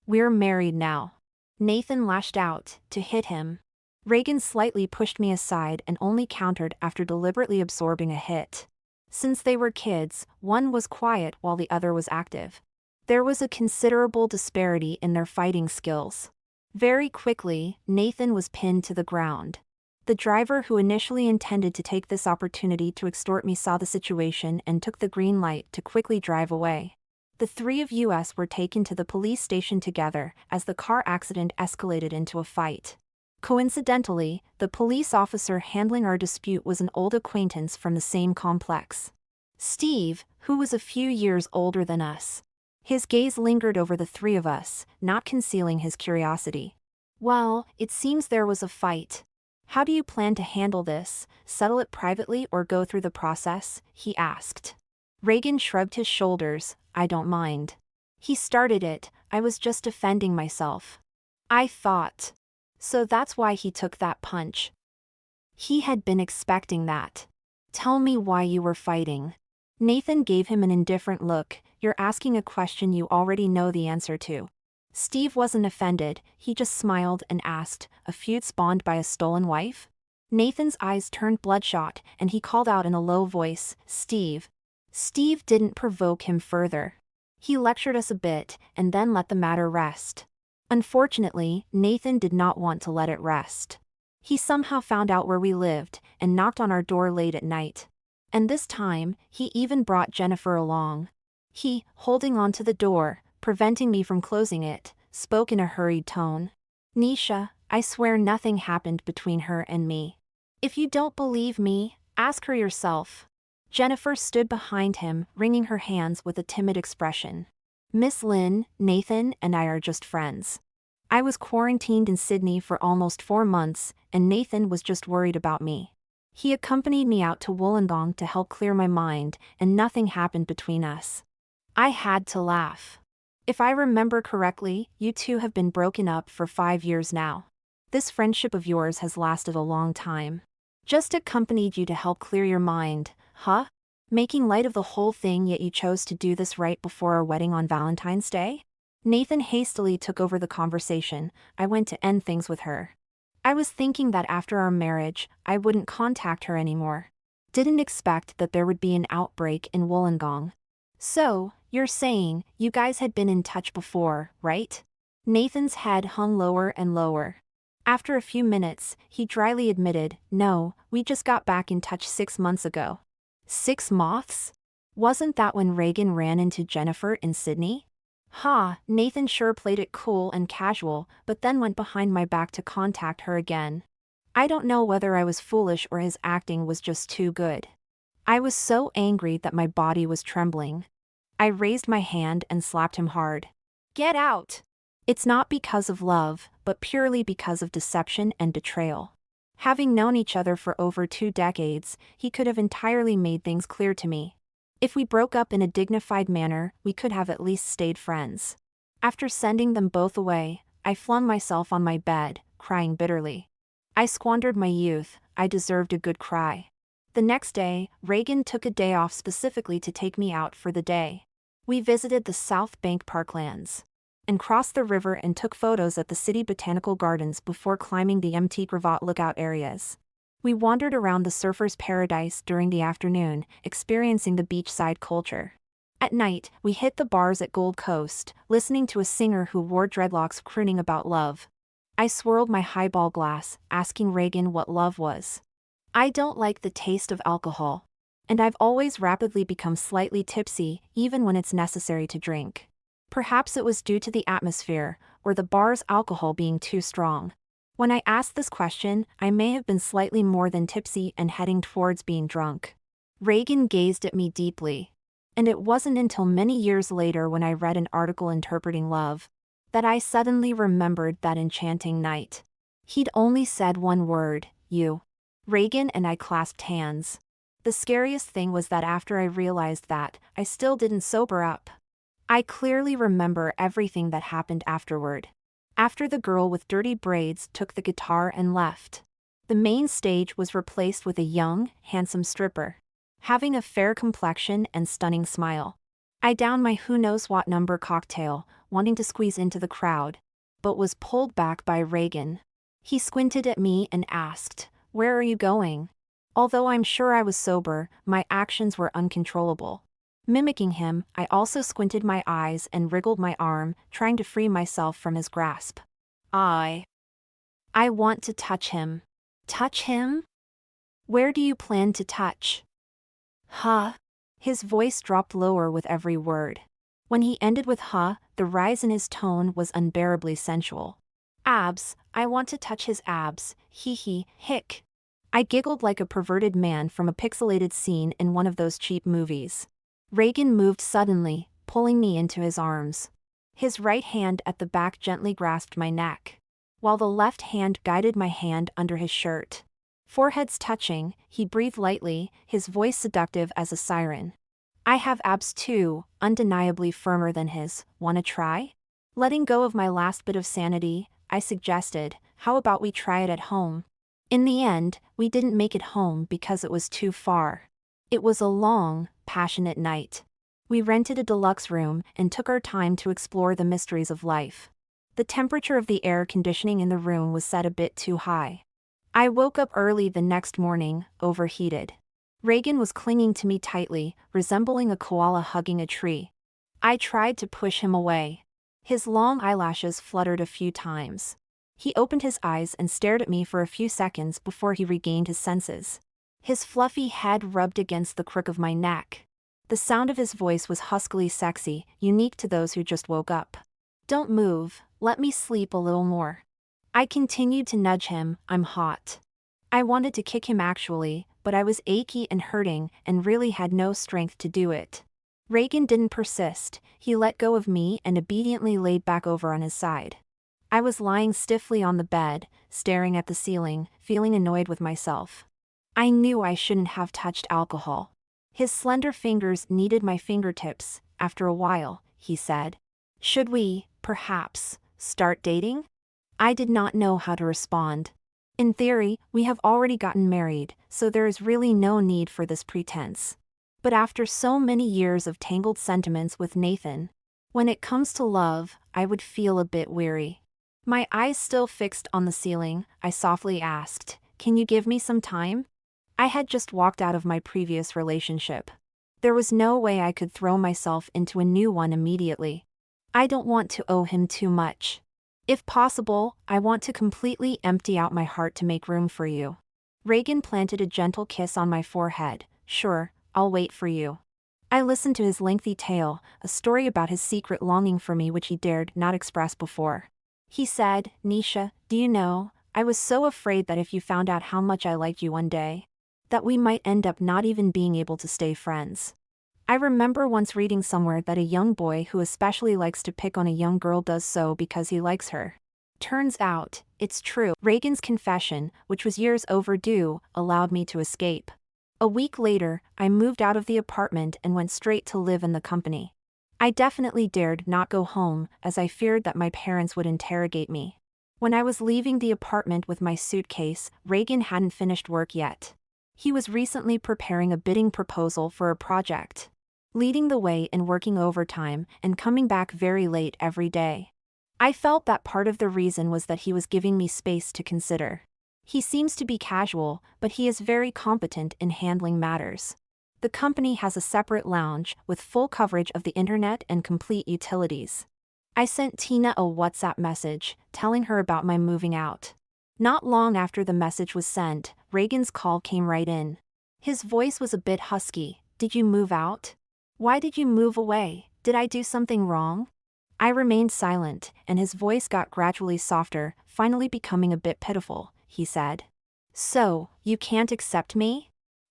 We're married now." Nathan lashed out, to hit him. Reagan slightly pushed me aside and only countered after deliberately absorbing a hit. Since they were kids, one was quiet while the other was active. There was a considerable disparity in their fighting skills. Very quickly, Nathan was pinned to the ground. The driver who initially intended to take this opportunity to extort me saw the situation and took the green light to quickly drive away. The three of us were taken to the police station together as the car accident escalated into a fight. Coincidentally, the police officer handling our dispute was an old acquaintance from the same complex. Steve, who was a few years older than us. His gaze lingered over the three of us, not concealing his curiosity. "Well, it seems there was a fight. How do you plan to handle this, settle it privately or go through the process?" he asked. Reagan shrugged his shoulders. "I don't mind. He started it, I was just defending myself." I thought. So that's why he took that punch. He had been expecting that. "Tell me why you were fighting." Nathan gave him an indifferent look. "You're asking a question you already know the answer to." Steve wasn't offended, he just smiled and asked, "A feud spawned by a stolen wife?" Nathan's eyes turned bloodshot, and he called out in a low voice, "Steve." Steve didn't provoke him further. He lectured us a bit, and then let the matter rest. Unfortunately, Nathan did not want to let it rest. He somehow found out where we lived, and knocked on our door late at night. And this time, he even brought Jennifer along. He, holding on to the door, preventing me from closing it, spoke in a hurried tone. "Nisha, I swear nothing happened between her and me. If you don't believe me, ask her yourself. Jennifer stood behind him, wringing her hands with a timid expression. Miss Lynn, Nathan and I are just friends. I was quarantined in Sydney for almost 4 months, and Nathan was just worried about me. He accompanied me out to Wollongong to help clear my mind, and nothing happened between us. I had to laugh. If I remember correctly, you two have been broken up for 5 years now. This friendship of yours has lasted a long time. Just accompanied you to help clear your mind, huh? Making light of the whole thing, yet you chose to do this right before our wedding on Valentine's Day? Nathan hastily took over the conversation. I went to end things with her. I was thinking that after our marriage, I wouldn't contact her anymore. Didn't expect that there would be an outbreak in Wollongong. So, you're saying, you guys had been in touch before, right? Nathan's head hung lower and lower. After a few minutes, he dryly admitted, no, we just got back in touch 6 months ago. 6 months? Wasn't that when Reagan ran into Jennifer in Sydney? Nathan sure played it cool and casual, but then went behind my back to contact her again. I don't know whether I was foolish or his acting was just too good. I was so angry that my body was trembling. I raised my hand and slapped him hard. Get out! It's not because of love, but purely because of deception and betrayal. Having known each other for over 2 decades, he could have entirely made things clear to me. If we broke up in a dignified manner, we could have at least stayed friends. After sending them both away, I flung myself on my bed, crying bitterly. I squandered my youth, I deserved a good cry. The next day, Reagan took a day off specifically to take me out for the day. We visited the South Bank parklands and crossed the river and took photos at the city botanical gardens before climbing the Mt. Gravatt lookout areas. We wandered around the surfer's paradise during the afternoon, experiencing the beachside culture. At night, we hit the bars at Gold Coast, listening to a singer who wore dreadlocks crooning about love. I swirled my highball glass, asking Reagan what love was. I don't like the taste of alcohol. And I've always rapidly become slightly tipsy, even when it's necessary to drink. Perhaps it was due to the atmosphere, or the bar's alcohol being too strong. When I asked this question, I may have been slightly more than tipsy and heading towards being drunk. Reagan gazed at me deeply. And it wasn't until many years later when I read an article interpreting love that I suddenly remembered that enchanting night. He'd only said one word, you. Reagan and I clasped hands. The scariest thing was that after I realized that, I still didn't sober up. I clearly remember everything that happened afterward. After the girl with dirty braids took the guitar and left, the main stage was replaced with a young, handsome stripper, having a fair complexion and stunning smile. I downed my who-knows-what number cocktail, wanting to squeeze into the crowd, but was pulled back by Reagan. He squinted at me and asked, "Where are you going?" Although I'm sure I was sober, my actions were uncontrollable. Mimicking him, I also squinted my eyes and wriggled my arm, trying to free myself from his grasp. I want to touch him. Touch him? Where do you plan to touch? Huh? His voice dropped lower with every word. When he ended with huh, the rise in his tone was unbearably sensual. Abs, I want to touch his abs, hee, hick. I giggled like a perverted man from a pixelated scene in one of those cheap movies. Reagan moved suddenly, pulling me into his arms. His right hand at the back gently grasped my neck, while the left hand guided my hand under his shirt. Foreheads touching, he breathed lightly, his voice seductive as a siren. I have abs too, undeniably firmer than his. Wanna try? Letting go of my last bit of sanity, I suggested, how about we try it at home? In the end, we didn't make it home because it was too far. It was a long, passionate night. We rented a deluxe room and took our time to explore the mysteries of life. The temperature of the air conditioning in the room was set a bit too high. I woke up early the next morning, overheated. Reagan was clinging to me tightly, resembling a koala hugging a tree. I tried to push him away. His long eyelashes fluttered a few times. He opened his eyes and stared at me for a few seconds before he regained his senses. His fluffy head rubbed against the crook of my neck. The sound of his voice was huskily sexy, unique to those who just woke up. Don't move, let me sleep a little more. I continued to nudge him. I'm hot. I wanted to kick him actually, but I was achy and hurting and really had no strength to do it. Reagan didn't persist. He let go of me and obediently laid back over on his side. I was lying stiffly on the bed, staring at the ceiling, feeling annoyed with myself. I knew I shouldn't have touched alcohol. His slender fingers kneaded my fingertips. After a while, he said, "Should we, perhaps, start dating?" I did not know how to respond. In theory, we have already gotten married, so there is really no need for this pretense. But after so many years of tangled sentiments with Nathan, when it comes to love, I would feel a bit weary. My eyes still fixed on the ceiling, I softly asked, "Can you give me some time?" I had just walked out of my previous relationship. There was no way I could throw myself into a new one immediately. I don't want to owe him too much. If possible, I want to completely empty out my heart to make room for you. Reagan planted a gentle kiss on my forehead. "Sure, I'll wait for you." I listened to his lengthy tale, a story about his secret longing for me which he dared not express before. He said, "Nisha, do you know, I was so afraid that if you found out how much I liked you one day, that we might end up not even being able to stay friends. I remember once reading somewhere that a young boy who especially likes to pick on a young girl does so because he likes her. Turns out, it's true." Reagan's confession, which was years overdue, allowed me to escape. A week later, I moved out of the apartment and went straight to live in the company. I definitely dared not go home, as I feared that my parents would interrogate me. When I was leaving the apartment with my suitcase, Reagan hadn't finished work yet. He was recently preparing a bidding proposal for a project, leading the way in working overtime and coming back very late every day. I felt that part of the reason was that he was giving me space to consider. He seems to be casual, but he is very competent in handling matters. The company has a separate lounge with full coverage of the internet and complete utilities. I sent Tina a WhatsApp message, telling her about my moving out. Not long after the message was sent, Reagan's call came right in. His voice was a bit husky. "Did you move out? Why did you move away? Did I do something wrong?" I remained silent, and his voice got gradually softer, finally becoming a bit pitiful. He said, "So, you can't accept me?"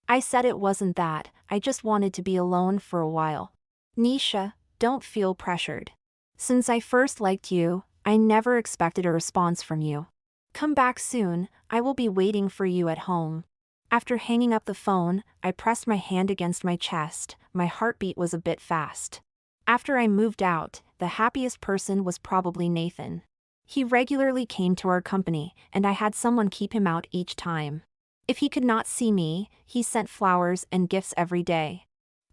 I said it wasn't that, I just wanted to be alone for a while. "Nisha, don't feel pressured. Since I first liked you, I never expected a response from you. Come back soon, I will be waiting for you at home." After hanging up the phone, I pressed my hand against my chest. My heartbeat was a bit fast. After I moved out, the happiest person was probably Nathan. He regularly came to our company, and I had someone keep him out each time. If he could not see me, he sent flowers and gifts every day.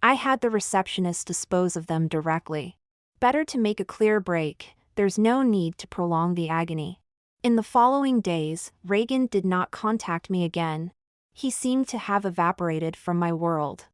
I had the receptionist dispose of them directly. Better to make a clear break, there's no need to prolong the agony. In the following days, Reagan did not contact me again. He seemed to have evaporated from my world.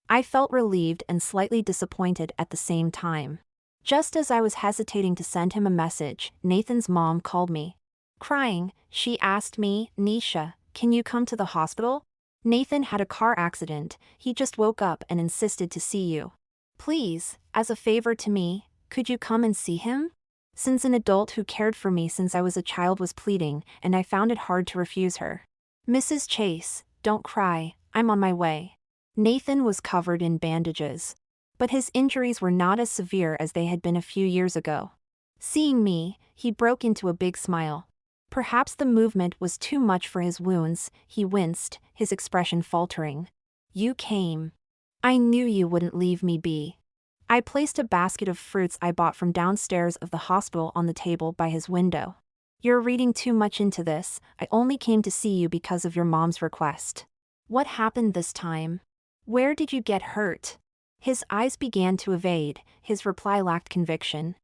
I felt relieved and slightly disappointed at the same time. Just as I was hesitating to send him a message, Nathan's mom called me. Crying, she asked me, "Nisha, can you come to the hospital? Nathan had a car accident, he just woke up and insisted to see you. Please, as a favor to me, could you come and see him?" Since an adult who cared for me since I was a child was pleading, and I found it hard to refuse her. "Mrs. Chase, don't cry, I'm on my way." Nathan was covered in bandages. But his injuries were not as severe as they had been a few years ago. Seeing me, he broke into a big smile. Perhaps the movement was too much for his wounds, he winced, his expression faltering. "You came. I knew you wouldn't leave me be." I placed a basket of fruits I bought from downstairs of the hospital on the table by his window. "You're reading too much into this, I only came to see you because of your mom's request." "What happened this time? Where did you get hurt?" His eyes began to evade, his reply lacked conviction.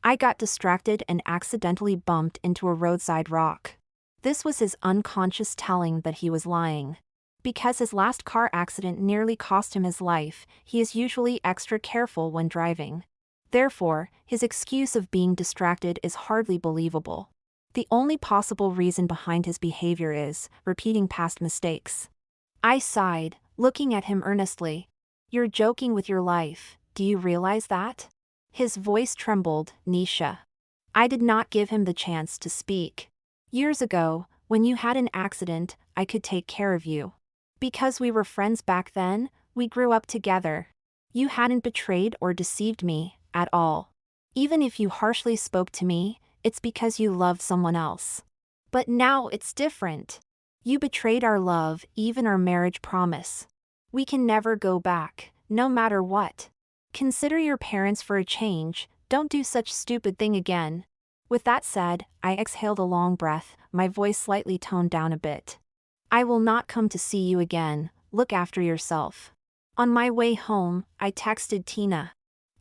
"I got distracted and accidentally bumped into a roadside rock." This was his unconscious telling that he was lying. Because his last car accident nearly cost him his life, he is usually extra careful when driving. Therefore, his excuse of being distracted is hardly believable. The only possible reason behind his behavior is repeating past mistakes. I sighed, looking at him earnestly. "You're joking with your life, do you realize that?" His voice trembled. "Nisha." I did not give him the chance to speak. Years ago, when you had an accident, I could take care of you. Because we were friends back then, we grew up together. You hadn't betrayed or deceived me, at all. Even if you harshly spoke to me, it's because you loved someone else. But now it's different. You betrayed our love, even our marriage promise. We can never go back, no matter what. Consider your parents for a change, don't do such stupid thing again. With that said, I exhaled a long breath, my voice slightly toned down a bit. I will not come to see you again, look after yourself. On my way home, I texted Tina.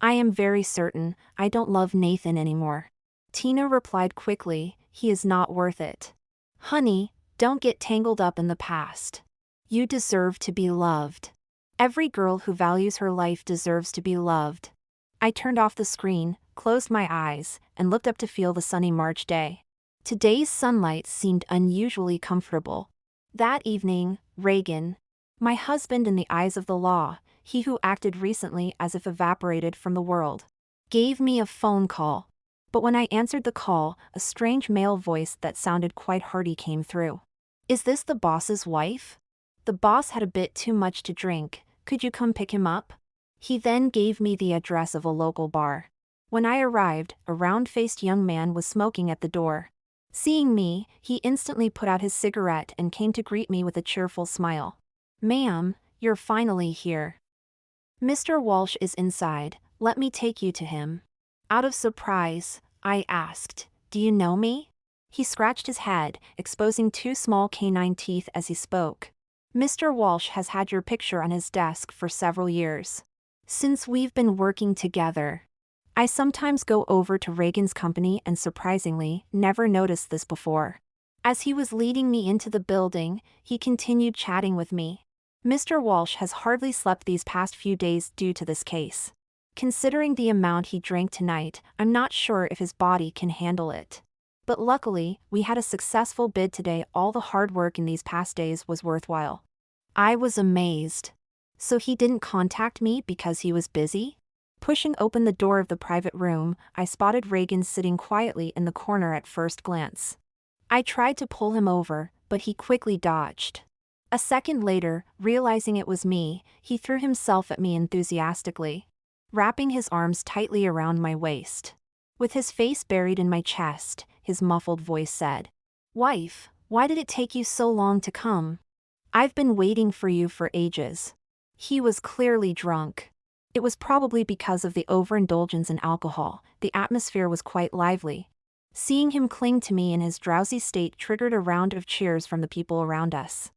I am very certain, I don't love Nathan anymore. Tina replied quickly, he is not worth it. Honey, don't get tangled up in the past. You deserve to be loved. Every girl who values her life deserves to be loved. I turned off the screen, closed my eyes, and looked up to feel the sunny March day. Today's sunlight seemed unusually comfortable. That evening, Reagan, my husband in the eyes of the law, he who acted recently as if evaporated from the world, gave me a phone call. But when I answered the call, a strange male voice that sounded quite hearty came through. Is this the boss's wife? The boss had a bit too much to drink, could you come pick him up? He then gave me the address of a local bar. When I arrived, a round-faced young man was smoking at the door. Seeing me, he instantly put out his cigarette and came to greet me with a cheerful smile. Ma'am, you're finally here. Mr. Walsh is inside, let me take you to him. Out of surprise, I asked, do you know me? He scratched his head, exposing two small canine teeth as he spoke. Mr. Walsh has had your picture on his desk for several years. Since we've been working together. I sometimes go over to Reagan's company and surprisingly, never noticed this before. As he was leading me into the building, he continued chatting with me. Mr. Walsh has hardly slept these past few days due to this case. Considering the amount he drank tonight, I'm not sure if his body can handle it. But luckily, we had a successful bid today. All the hard work in these past days was worthwhile. I was amazed. So he didn't contact me because he was busy? Pushing open the door of the private room, I spotted Reagan sitting quietly in the corner at first glance. I tried to pull him over, but he quickly dodged. A second later, realizing it was me, he threw himself at me enthusiastically, wrapping his arms tightly around my waist. With his face buried in my chest, his muffled voice said, "Wife, why did it take you so long to come? I've been waiting for you for ages." He was clearly drunk. It was probably because of the overindulgence in alcohol, the atmosphere was quite lively. Seeing him cling to me in his drowsy state triggered a round of cheers from the people around us.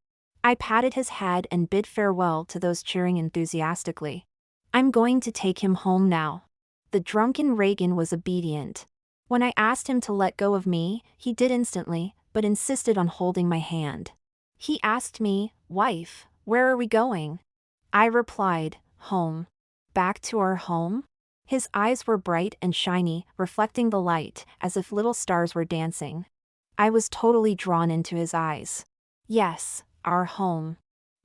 I patted his head and bid farewell to those cheering enthusiastically. I'm going to take him home now. The drunken Reagan was obedient. When I asked him to let go of me, he did instantly, but insisted on holding my hand. He asked me, "Wife, where are we going?" I replied, "Home." Back to our home? His eyes were bright and shiny, reflecting the light, as if little stars were dancing. I was totally drawn into his eyes. Yes, our home.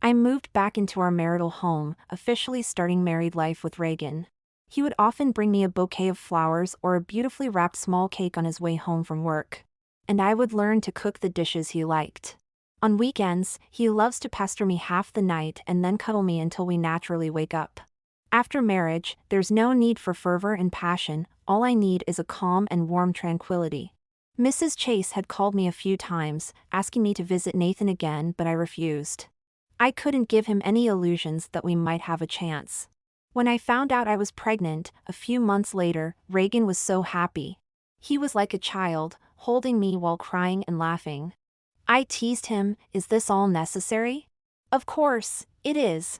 I moved back into our marital home, officially starting married life with Reagan. He would often bring me a bouquet of flowers or a beautifully wrapped small cake on his way home from work. And I would learn to cook the dishes he liked. On weekends, he loves to pester me half the night and then cuddle me until we naturally wake up. After marriage, there's no need for fervor and passion, all I need is a calm and warm tranquility. Mrs. Chase had called me a few times, asking me to visit Nathan again, but I refused. I couldn't give him any illusions that we might have a chance. When I found out I was pregnant, a few months later, Reagan was so happy. He was like a child, holding me while crying and laughing. I teased him, "Is this all necessary?" "Of course, it is.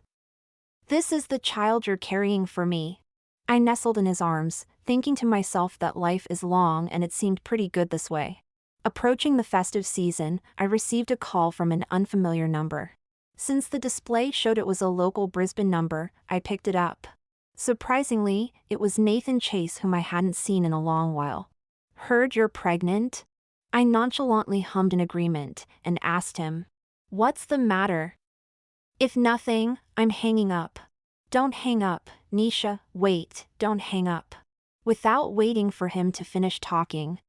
This is the child you're carrying for me." I nestled in his arms, thinking to myself that life is long and it seemed pretty good this way. Approaching the festive season, I received a call from an unfamiliar number. Since the display showed it was a local Brisbane number, I picked it up. Surprisingly, it was Nathan Chase, whom I hadn't seen in a long while. "Heard you're pregnant?" I nonchalantly hummed in agreement, and asked him, "What's the matter?" "If nothing, I'm hanging up." "Don't hang up, Nisha, wait, don't hang up." Without waiting for him to finish talking,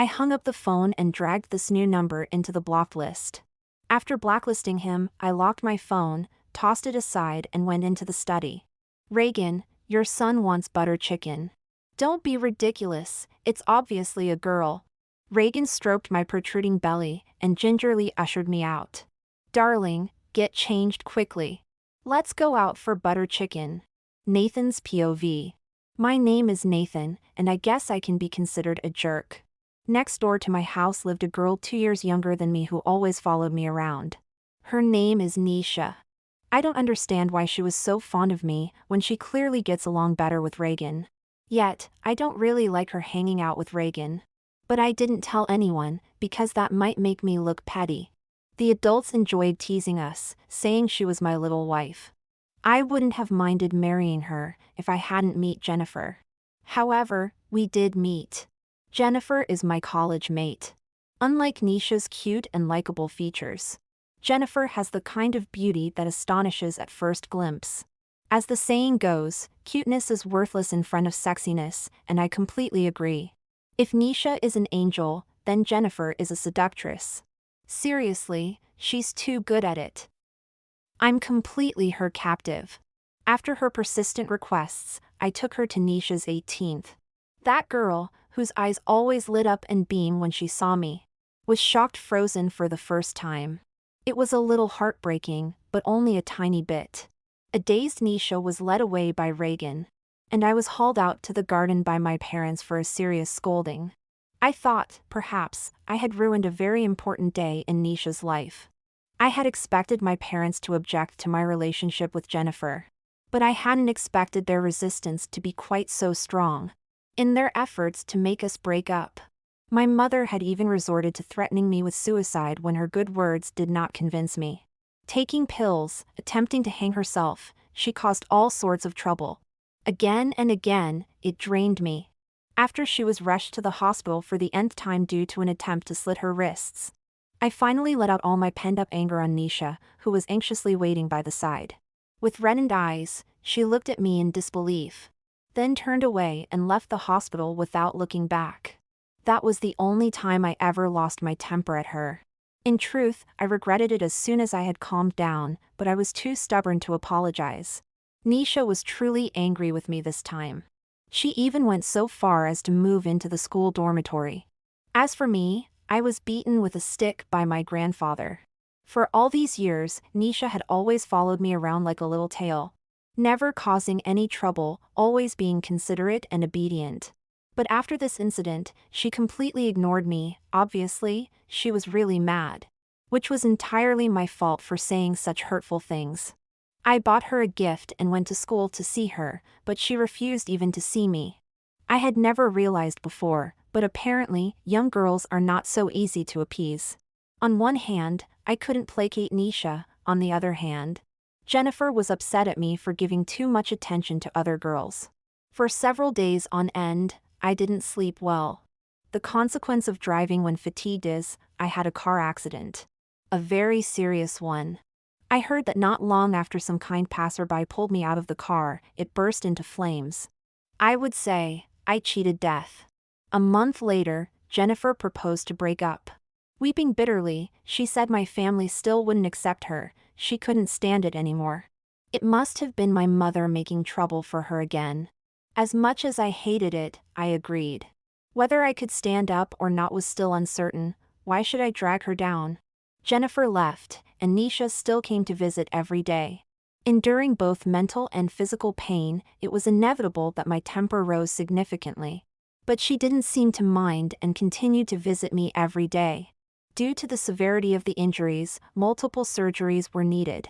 I hung up the phone and dragged this new number into the blocked list. After blacklisting him, I locked my phone, tossed it aside, and went into the study. Reagan, your son wants butter chicken. Don't be ridiculous, it's obviously a girl. Reagan stroked my protruding belly and gingerly ushered me out. Darling, get changed quickly. Let's go out for butter chicken. Nathan's POV. My name is Nathan, and I guess I can be considered a jerk. Next door to my house lived a girl 2 years younger than me who always followed me around. Her name is Nisha. I don't understand why she was so fond of me when she clearly gets along better with Reagan. Yet, I don't really like her hanging out with Reagan. But I didn't tell anyone, because that might make me look petty. The adults enjoyed teasing us, saying she was my little wife. I wouldn't have minded marrying her if I hadn't met Jennifer. However, we did meet. Jennifer is my college mate. Unlike Nisha's cute and likable features, Jennifer has the kind of beauty that astonishes at first glimpse. As the saying goes, cuteness is worthless in front of sexiness, and I completely agree. If Nisha is an angel, then Jennifer is a seductress. Seriously, she's too good at it. I'm completely her captive. After her persistent requests, I took her to Nisha's 18th. That girl, whose eyes always lit up and beam when she saw me, was shocked frozen for the first time. It was a little heartbreaking, but only a tiny bit. A dazed Nisha was led away by Reagan, and I was hauled out to the garden by my parents for a serious scolding. I thought, perhaps, I had ruined a very important day in Nisha's life. I had expected my parents to object to my relationship with Jennifer, but I hadn't expected their resistance to be quite so strong. In their efforts to make us break up, my mother had even resorted to threatening me with suicide when her good words did not convince me. Taking pills, attempting to hang herself, she caused all sorts of trouble. Again and again, it drained me. After she was rushed to the hospital for the nth time due to an attempt to slit her wrists, I finally let out all my pent-up anger on Nisha, who was anxiously waiting by the side. With reddened eyes, she looked at me in disbelief, then turned away and left the hospital without looking back. That was the only time I ever lost my temper at her. In truth, I regretted it as soon as I had calmed down, but I was too stubborn to apologize. Nisha was truly angry with me this time. She even went so far as to move into the school dormitory. As for me, I was beaten with a stick by my grandfather. For all these years, Nisha had always followed me around like a little tail, never causing any trouble, always being considerate and obedient. But after this incident, she completely ignored me. Obviously, she was really mad, which was entirely my fault for saying such hurtful things. I bought her a gift and went to school to see her, but she refused even to see me. I had never realized before, but apparently, young girls are not so easy to appease. On one hand, I couldn't placate Nisha. On the other hand, Jennifer was upset at me for giving too much attention to other girls. For several days on end, I didn't sleep well. The consequence of driving when fatigued is, I had a car accident. A very serious one. I heard that not long after some kind passerby pulled me out of the car, it burst into flames. I would say, I cheated death. A month later, Jennifer proposed to break up. Weeping bitterly, she said my family still wouldn't accept her, she couldn't stand it anymore. It must have been my mother making trouble for her again. As much as I hated it, I agreed. Whether I could stand up or not was still uncertain. Why should I drag her down? Jennifer left, and Nisha still came to visit every day. Enduring both mental and physical pain, it was inevitable that my temper rose significantly. But she didn't seem to mind and continued to visit me every day. Due to the severity of the injuries, multiple surgeries were needed.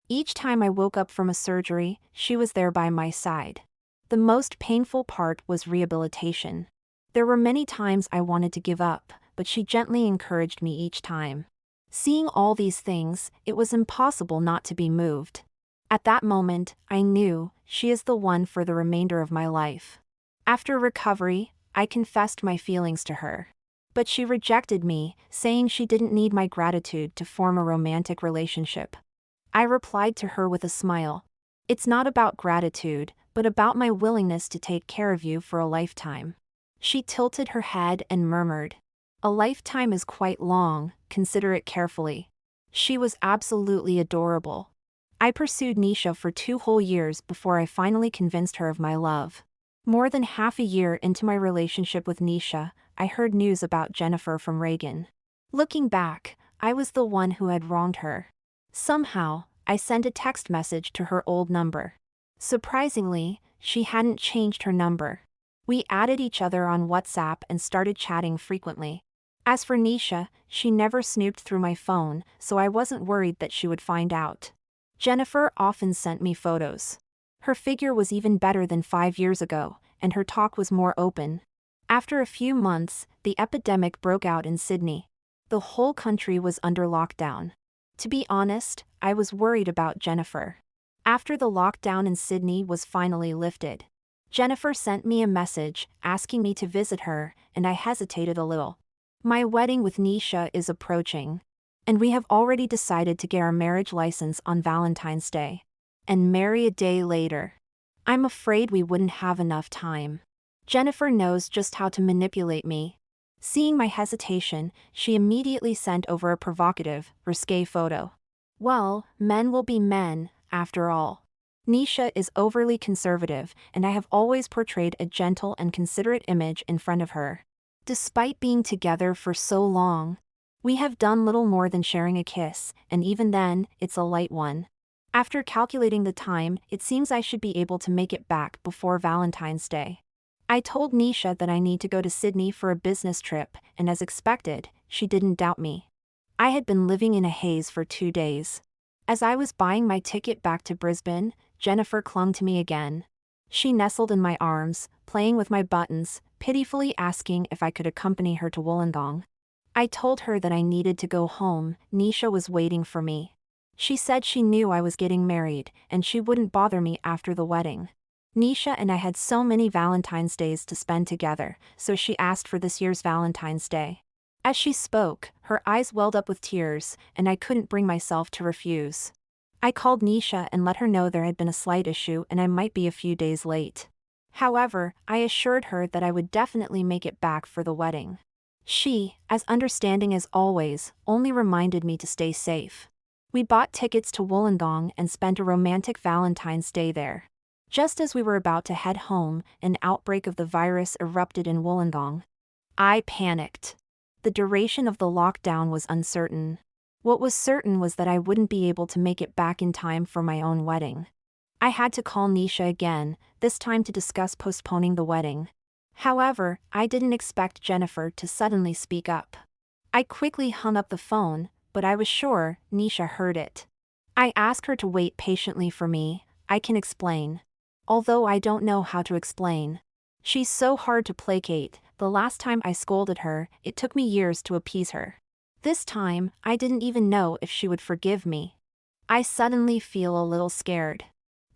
Each time I woke up from a surgery, she was there by my side. The most painful part was rehabilitation. There were many times I wanted to give up, but she gently encouraged me each time. Seeing all these things, it was impossible not to be moved. At that moment, I knew, she is the one for the remainder of my life. After recovery, I confessed my feelings to her. But she rejected me, saying she didn't need my gratitude to form a romantic relationship. I replied to her with a smile. It's not about gratitude, but about my willingness to take care of you for a lifetime. She tilted her head and murmured, A lifetime is quite long, consider it carefully. She was absolutely adorable. I pursued Nisha for 2 whole years before I finally convinced her of my love. More than half a year into my relationship with Nisha, I heard news about Jennifer from Reagan. Looking back, I was the one who had wronged her. Somehow, I sent a text message to her old number. Surprisingly, she hadn't changed her number. We added each other on WhatsApp and started chatting frequently. As for Nisha, she never snooped through my phone, so I wasn't worried that she would find out. Jennifer often sent me photos. Her figure was even better than 5 years ago, and her talk was more open. After a few months, the epidemic broke out in Sydney. The whole country was under lockdown. To be honest, I was worried about Jennifer. After the lockdown in Sydney was finally lifted, Jennifer sent me a message asking me to visit her, and I hesitated a little. My wedding with Nisha is approaching, and we have already decided to get our marriage license on Valentine's Day and marry a day later. I'm afraid we wouldn't have enough time. Jennifer knows just how to manipulate me. Seeing my hesitation, she immediately sent over a provocative, risque photo. Well, men will be men, after all. Nisha is overly conservative, and I have always portrayed a gentle and considerate image in front of her. Despite being together for so long, we have done little more than sharing a kiss, and even then, it's a light one. After calculating the time, it seems I should be able to make it back before Valentine's Day. I told Nisha that I need to go to Sydney for a business trip, and as expected, she didn't doubt me. I had been living in a haze for 2 days. As I was buying my ticket back to Brisbane, Jennifer clung to me again. She nestled in my arms, playing with my buttons, pitifully asking if I could accompany her to Wollongong. I told her that I needed to go home. Nisha was waiting for me. She said she knew I was getting married, and she wouldn't bother me after the wedding. Nisha and I had so many Valentine's Days to spend together, so she asked for this year's Valentine's Day. As she spoke, her eyes welled up with tears, and I couldn't bring myself to refuse. I called Nisha and let her know there had been a slight issue and I might be a few days late. However, I assured her that I would definitely make it back for the wedding. She, as understanding as always, only reminded me to stay safe. We bought tickets to Wollongong and spent a romantic Valentine's Day there. Just as we were about to head home, an outbreak of the virus erupted in Wollongong. I panicked. The duration of the lockdown was uncertain. What was certain was that I wouldn't be able to make it back in time for my own wedding. I had to call Nisha again, this time to discuss postponing the wedding. However, I didn't expect Jennifer to suddenly speak up. I quickly hung up the phone, but I was sure Nisha heard it. I asked her to wait patiently for me. I can explain. Although I don't know how to explain. She's so hard to placate. The last time I scolded her, it took me years to appease her. This time, I didn't even know if she would forgive me. I suddenly feel a little scared.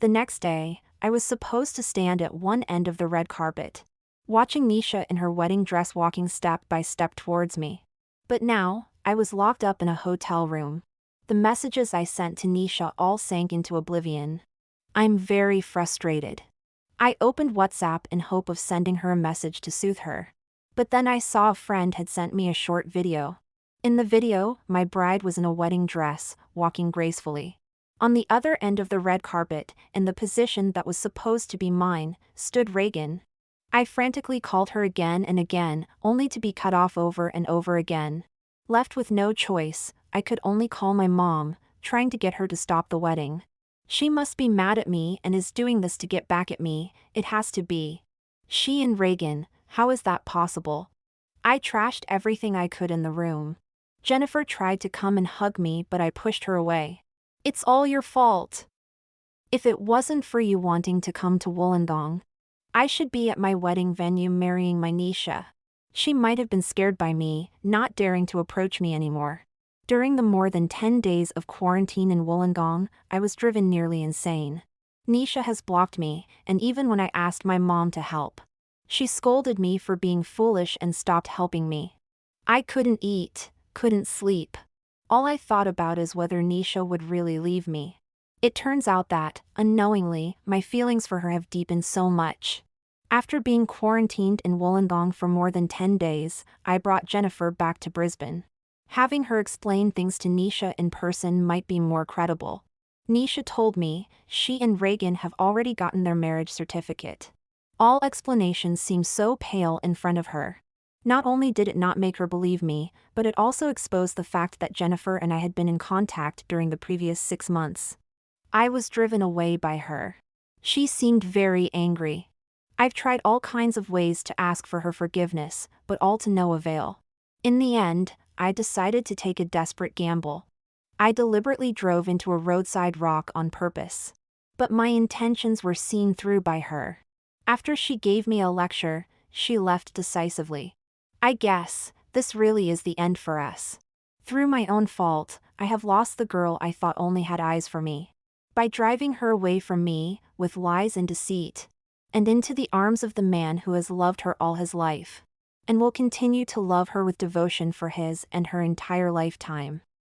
The next day, I was supposed to stand at one end of the red carpet, watching Nisha in her wedding dress walking step by step towards me. But now, I was locked up in a hotel room. The messages I sent to Nisha all sank into oblivion. I'm very frustrated. I opened WhatsApp in hope of sending her a message to soothe her. But then I saw a friend had sent me a short video. In the video, my bride was in a wedding dress, walking gracefully. On the other end of the red carpet, in the position that was supposed to be mine, stood Reagan. I frantically called her again and again, only to be cut off over and over again. Left with no choice, I could only call my mom, trying to get her to stop the wedding. She must be mad at me and is doing this to get back at me. It has to be. She and Reagan, how is that possible? I trashed everything I could in the room. Jennifer tried to come and hug me, but I pushed her away. It's all your fault. If it wasn't for you wanting to come to Wollongong, I should be at my wedding venue marrying my Nisha. She might have been scared by me, not daring to approach me anymore. During the more than 10 days of quarantine in Wollongong, I was driven nearly insane. Nisha has blocked me, and even when I asked my mom to help, she scolded me for being foolish and stopped helping me. I couldn't eat, couldn't sleep. All I thought about is whether Nisha would really leave me. It turns out that, unknowingly, my feelings for her have deepened so much. After being quarantined in Wollongong for more than 10 days, I brought Jennifer back to Brisbane. Having her explain things to Nisha in person might be more credible. Nisha told me she and Reagan have already gotten their marriage certificate. All explanations seemed so pale in front of her. Not only did it not make her believe me, but it also exposed the fact that Jennifer and I had been in contact during the previous 6 months. I was driven away by her. She seemed very angry. I've tried all kinds of ways to ask for her forgiveness, but all to no avail. In the end, I decided to take a desperate gamble. I deliberately drove into a roadside rock on purpose. But my intentions were seen through by her. After she gave me a lecture, she left decisively. I guess this really is the end for us. Through my own fault, I have lost the girl I thought only had eyes for me. By driving her away from me, with lies and deceit, and into the arms of the man who has loved her all his life, and will continue to love her with devotion for his and her entire lifetime.